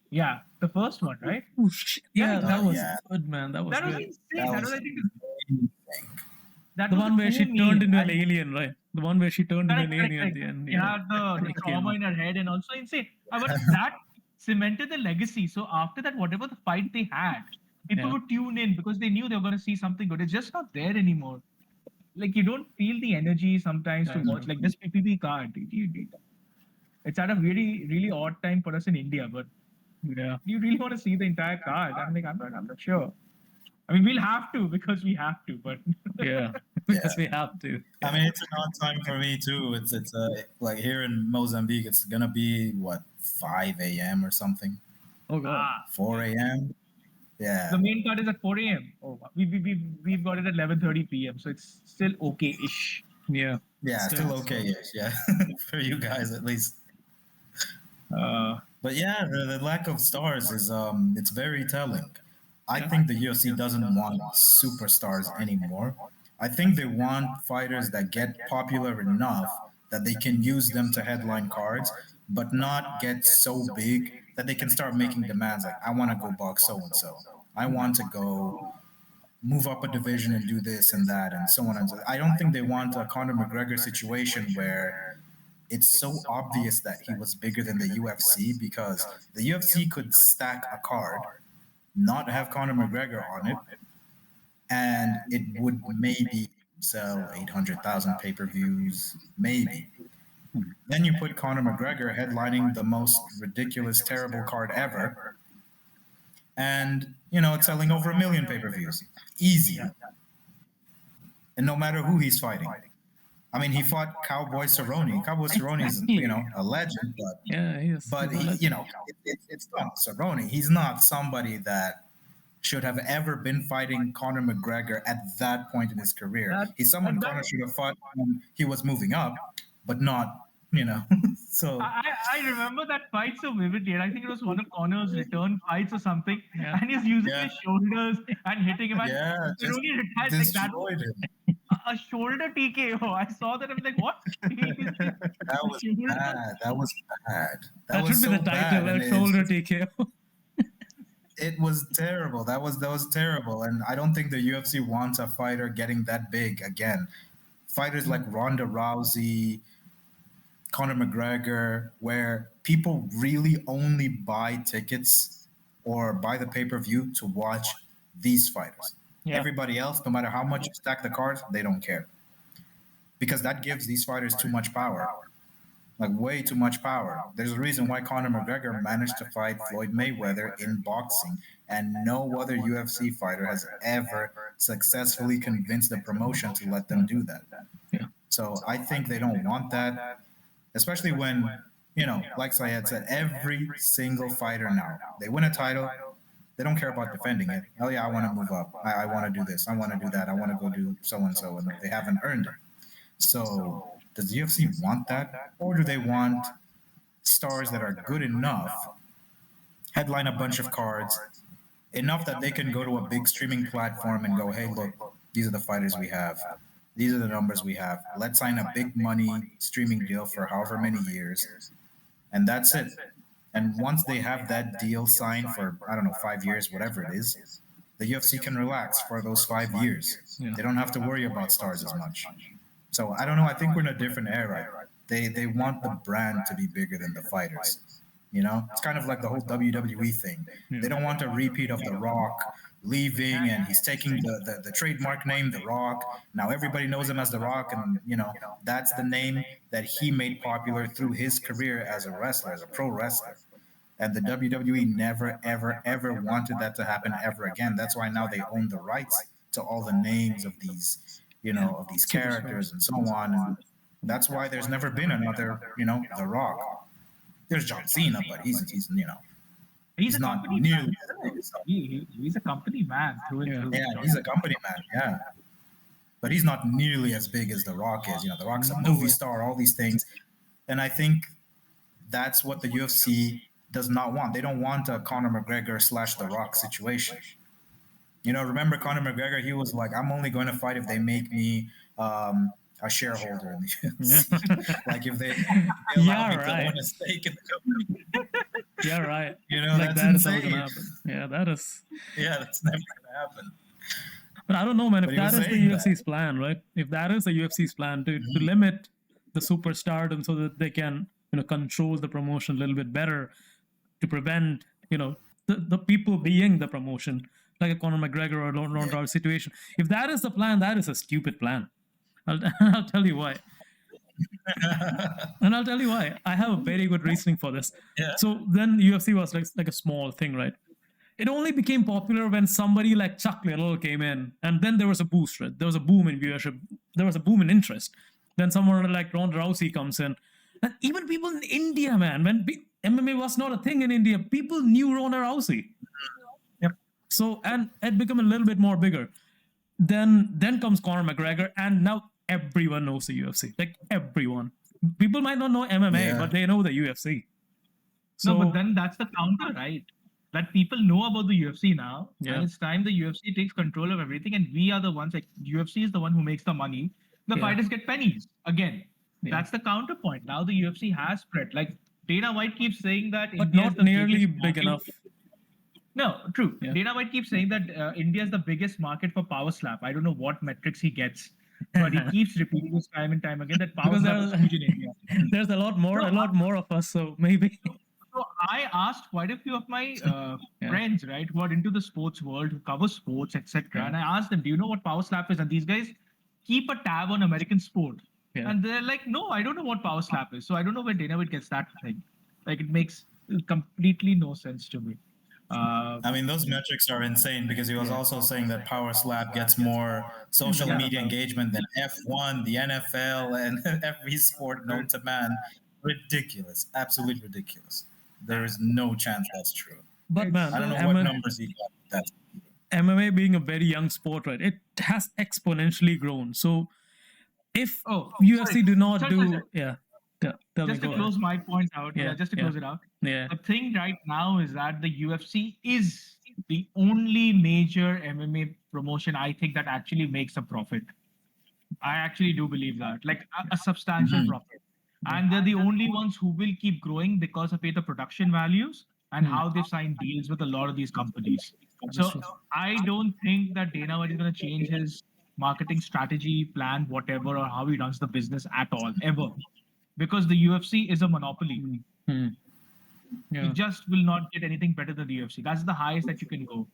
Yeah, the first one, right? Oh, shit. Yeah, that was yeah. good, man. That was That was good. insane. That That was was I think that The was one where she cool turned meme. into an And- alien, right? The one where she turned into an Correct, alien at correct. the end. You had the It came trauma out. in her head and also insane. But that cemented the legacy. So after that, whatever the fight they had, people Yeah. would tune in because they knew they were going to see something good. It's just not there anymore. Like you don't feel the energy sometimes to Yeah, watch like this PPP card. It's at a really, really odd time for us in India, but Yeah. you really want to see the entire card? I'm like, I'm not sure. I mean, we'll have to because we have to, but Yeah. Because we have to. I mean, it's an odd time for me too. It's like here in Mozambique, it's gonna be what 5 a.m. or something, Oh god. 4 a.m. Yeah, the main card is at 4 a.m. Oh, we've got it at 11:30 p.m. So it's still okay-ish. Yeah. yeah, still Still. okay-ish. Yeah, for you guys at least. Uh, But yeah, the lack of stars is it's very telling. I think the UFC doesn't want superstars anymore. I think they want fighters that get popular enough that they can use them to headline cards, but not get so big that they can start making demands like, I want to go box so and so. I want to go move up a division and do this and that and so on and so on. I don't think they want a Conor McGregor situation where it's so obvious that he was bigger than the UFC because the UFC could stack a card, not have Conor McGregor on it, and it would maybe sell 800,000 pay-per-views, maybe. Then you put Conor McGregor headlining the most ridiculous, terrible card ever, and it's selling over 1 million pay-per-views, easy. And no matter who he's fighting. I mean, he fought Cowboy Cerrone. Cowboy Cerrone is, a legend, but Yeah, he is. but he's a legend. it's Tom Cerrone. He's not somebody that should have ever been fighting Conor McGregor at that point in his career. He's someone Conor should have fought when he was moving up, but not, So I remember that fight so vividly, and I think it was one of Conor's return fights or something, and he's using his shoulders and hitting him. yeah, And just Cerrone retired like that. destroyed him. A shoulder TKO. I saw that. I was like, what? That was bad. That was bad. That was should so be the title, bad. And a shoulder TKO. it was terrible. That was terrible. And I don't think the UFC wants a fighter getting that big again. Fighters like Ronda Rousey, Conor McGregor, where people really only buy tickets or buy the pay-per-view to watch these fighters. Yeah. Everybody else, no matter how much you stack the cards, they don't care. Because that gives these fighters too much power. Like way too much power. There's a reason why Conor McGregor managed to fight Floyd Mayweather in boxing, and no other UFC fighter has ever successfully convinced the promotion to let them do that. Yeah. So I think they don't want that, especially when, like Syed said, every single fighter now, they win a title, They don't care about defending it. Oh yeah, I want to move up. I want to do this. I want to do that. I want to go do so and so, and they haven't earned it. So does the UFC want that, or do they want stars that are good enough, headline a bunch of cards, enough that they can go to a big streaming platform and go, hey, look, these are the fighters we have. These are the numbers we have. Let's sign a big money streaming deal for however many years. And that's it. And once they have that deal signed for, I don't know, 5 years, whatever it is, the UFC can relax for those 5 years. Yeah. They don't have to worry about stars as much. So I don't know. I think we're in a different era. They want the brand to be bigger than the fighters. You know, it's kind of like the whole WWE thing. They don't want a repeat of The Rock leaving, and he's taking the trademark name The Rock. Now everybody knows him as The Rock, and you know that's the name that he made popular through his career as a wrestler, as a pro wrestler. And the WWE never, ever, ever wanted that to happen ever again. That's why now they own the rights to all the names of these, you know, of these characters and so on. And that's why there's never been another, you know, The Rock. There's John Cena, but he's you know, He's a not company nearly man. as big as He's a company man through and through. yeah, he's a company man, yeah. But he's not nearly as big as The Rock is. You know, The Rock's a movie star, all these things. And I think that's what the UFC does not want. They don't want a Conor McGregor / The Rock situation. You know, remember Conor McGregor? He was like, I'm only going to fight if they make me a shareholder in the UFC. Like if they allow me to own a stake in the company. Yeah, right. You know, like that's that is insane. how it's gonna happen. Yeah, that is. Yeah, that's never going to happen. But I don't know, man. If But he that was is the saying UFC's plan, right? If that is the UFC's plan to limit the superstardom so that they can, you know, control the promotion a little bit better, to prevent, you know, the people being the promotion, like a Conor McGregor or Ronda Rousey situation. If that is the plan, that is a stupid plan. I'll tell you why. And I'll tell you why. I have a very good reasoning for this. Yeah. So then UFC was like a small thing, right? It only became popular when somebody like Chuck Liddell came in, and then there was a boost, right? There was a boom in viewership. There was a boom in interest. Then someone like Ronda Rousey comes in, and even people in India, man, when MMA was not a thing in India, people knew Ronda Rousey. Yep. So and it became a little bit more bigger. Then comes Conor McGregor, and now everyone knows the UFC. Like everyone. People might not know MMA, Yeah. but they know the UFC. So No, but then that's the counter, right? That people know about the UFC now, Yeah. and it's time the UFC takes control of everything, and we are the ones. Like UFC is the one who makes the money. The Yeah. fighters get pennies again. Yeah. That's the counterpoint. Now the UFC has spread. Like Dana White keeps saying that, but India is not the nearly biggest big market- enough. No, true. Yeah. Dana White keeps saying that India is the biggest market for power slap. I don't know what metrics he gets, but he keeps repeating this time and time again that power Because slap is there- huge in India. There's a lot more of us, so maybe. So I asked quite a few of my Yeah. friends, right, who are into the sports world, who cover sports, etc. Yeah. And I asked them, "Do you know what power slap is?" And these guys keep a tab on American sport, Yeah. and they're like, "No, I don't know what power slap is." So I don't know where Dana White gets that thing. Like it makes completely no sense to me. I mean, those metrics are insane because he was also saying that Power Slap gets more social Yeah. media engagement than F1, the NFL, and every sport known to man. Ridiculous. Absolutely ridiculous. There is no chance that's true. But man, I don't know what numbers he got. That's MMA being a very young sport, right? It has exponentially grown. So if UFC do not sorry. tell me, Just to go close my points out, Yeah, just to yeah. close it out. Yeah. The thing right now is that the UFC is the only major MMA promotion I think that actually makes a profit. I actually do believe that, like a substantial profit. And they're the only ones who will keep growing because of the production values and how they've signed deals with a lot of these companies. So I don't think that Dana White is going to change his marketing strategy, plan, whatever, or how he runs the business at all, ever. Because the UFC is a monopoly. Hmm. You Yeah. just will not get anything better than the UFC. That's the highest that you can go.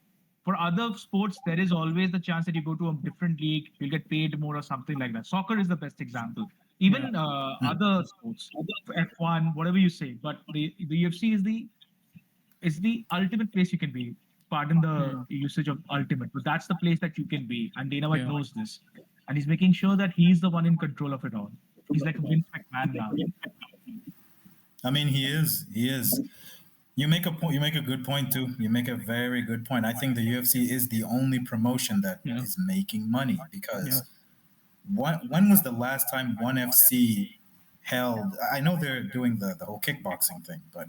For other sports, there is always the chance that you go to a different league, you'll get paid more or something like that. Soccer is the best example. Even other sports, F1, whatever you say. But the UFC is the ultimate place you can be. Pardon the usage of ultimate, but that's the place that you can be. And Dana White Yeah. knows this, and he's making sure that he's the one in control of it all. He's like a Vince McMahon now. I mean, he is. You make a point. You make a good point too. You make a very good point. I think the UFC is the only promotion that is making money because when was the last time ONE FC held? I know they're doing the whole kickboxing thing, but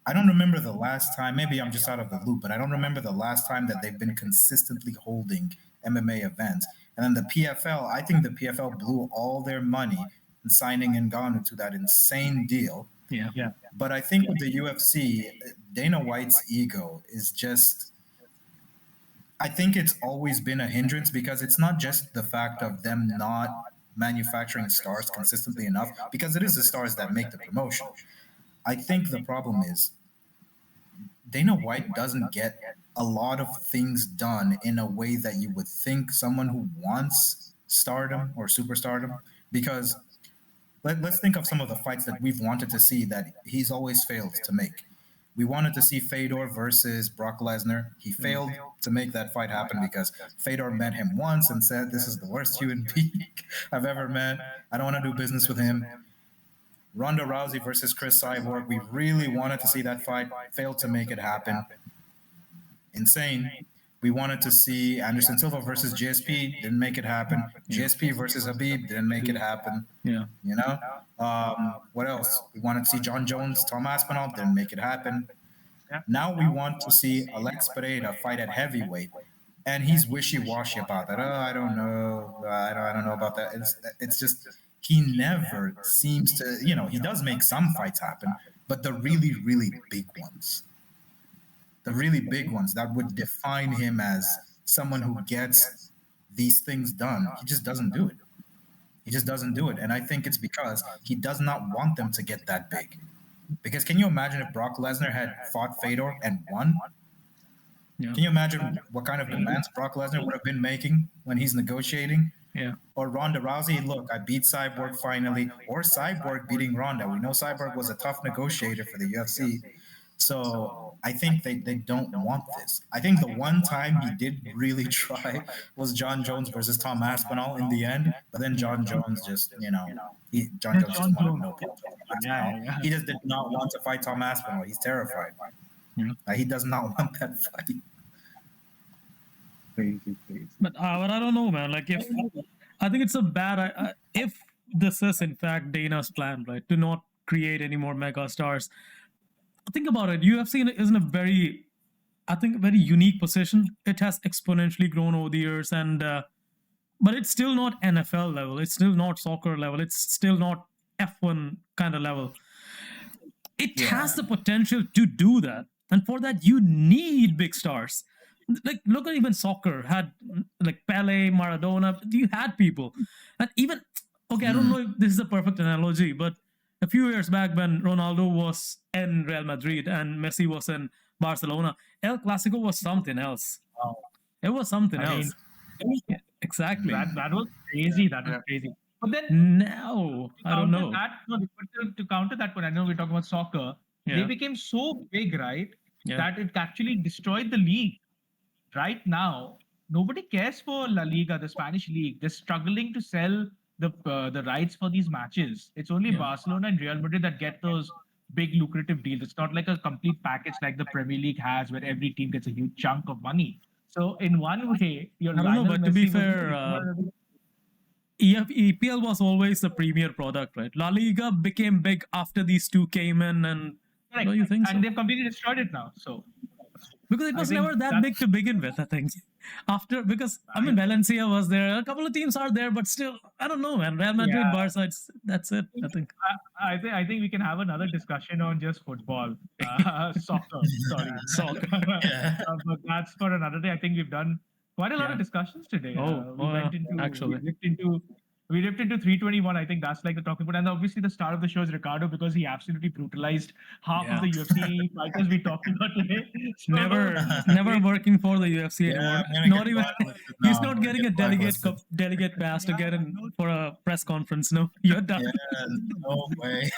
I don't remember the last time. Maybe I'm just out of the loop, but I don't remember the last time that they've been consistently holding MMA events. And then the PFL, I think the PFL blew all their money in signing Ngannou to that insane deal. Yeah. But I think with the UFC, Dana White's ego is just. I think it's always been a hindrance because it's not just the fact of them not manufacturing stars consistently enough, because it is the stars that make the promotion. I think the problem is Dana White doesn't get a lot of things done in a way that you would think someone who wants stardom or superstardom, because let's think of some of the fights that we've wanted to see that he's always failed to make. We wanted to see Fedor versus Brock Lesnar. He failed to make that fight happen because Fedor met him once and said, "This is the worst human being I've ever met. I don't want to do business with him." Ronda Rousey versus Chris Cyborg. We really wanted to see that fight. Failed to make it happen. Insane. We wanted to see Anderson Silva versus GSP. Didn't make it happen. GSP versus Habib. Didn't make it happen. Yeah. You know? What else? We wanted to see John Jones, Tom Aspinall. Didn't make it happen. Now we want to see Alex Pereira fight at heavyweight. And he's wishy-washy about that. Oh, I don't know. I don't know about that. It's just he never seems to, he does make some fights happen, but the really, really big ones, that would define him as someone who gets these things done, he just doesn't do it. And I think it's because he does not want them to get that big. Because can you imagine if Brock Lesnar had fought Fedor and won? Yeah. Can you imagine what kind of demands Brock Lesnar would have been making when he's negotiating? Yeah. Or Ronda Rousey, look, I beat Cyborg finally. Or Cyborg beating Ronda. We know Cyborg was a tough negotiator for the UFC. So I think they don't want this. I think the one time he did really try was John Jones versus Tom Aspinall in the end. But then John Jones just, John Jones just wanted no part of Aspinall. He just did not want to fight Tom Aspinall. He's terrified. He does not want that fight. Crazy. But I don't know, man. Like, I think it's a bad. If this is in fact Dana's plan, right, to not create any more mega stars. Think about it. UFC is in a very unique position. It has exponentially grown over the years, and but it's still not NFL level. It's still not soccer level. It's still not F1 kind of level. It has the potential to do that, and for that you need big stars. Like, look at even soccer had like Pele, Maradona. You had people, and even I don't know if this is a perfect analogy, but a few years back when Ronaldo was in Real Madrid and Messi was in Barcelona, El Clasico was something else. Wow. It was something else. Exactly. That was crazy. That was crazy. But then now, I don't know. To counter that point, I know we're talking about soccer. They became so big, right, that it actually destroyed the league. Right now, nobody cares for La Liga, the Spanish league. They're struggling to sell the rights for these matches. It's only Barcelona and Real Madrid that get those big lucrative deals. It's not like a complete package like the Premier League has, where every team gets a huge chunk of money. So in one way, I don't know, but to be fair, EPL was always the premier product, right? La Liga became big after these two came in, and don't you think so? And they've completely destroyed it now. So because it was never that big to begin with, I think. Because Valencia was there, a couple of teams are there, but still, I don't know, man. Real Madrid, Barca, that's it, I think. I think we can have another discussion on just football, soccer. Soccer. But that's for another day. I think we've done quite a lot of discussions today. We dipped into 321. I think that's like the talking point. And obviously the star of the show is Ricardo, because he absolutely brutalized half of the UFC fighters we talked about today. So, never working for the UFC anymore. Not even he's not getting a delegate pass to get in for a press conference. No, you're done. Yeah, no way.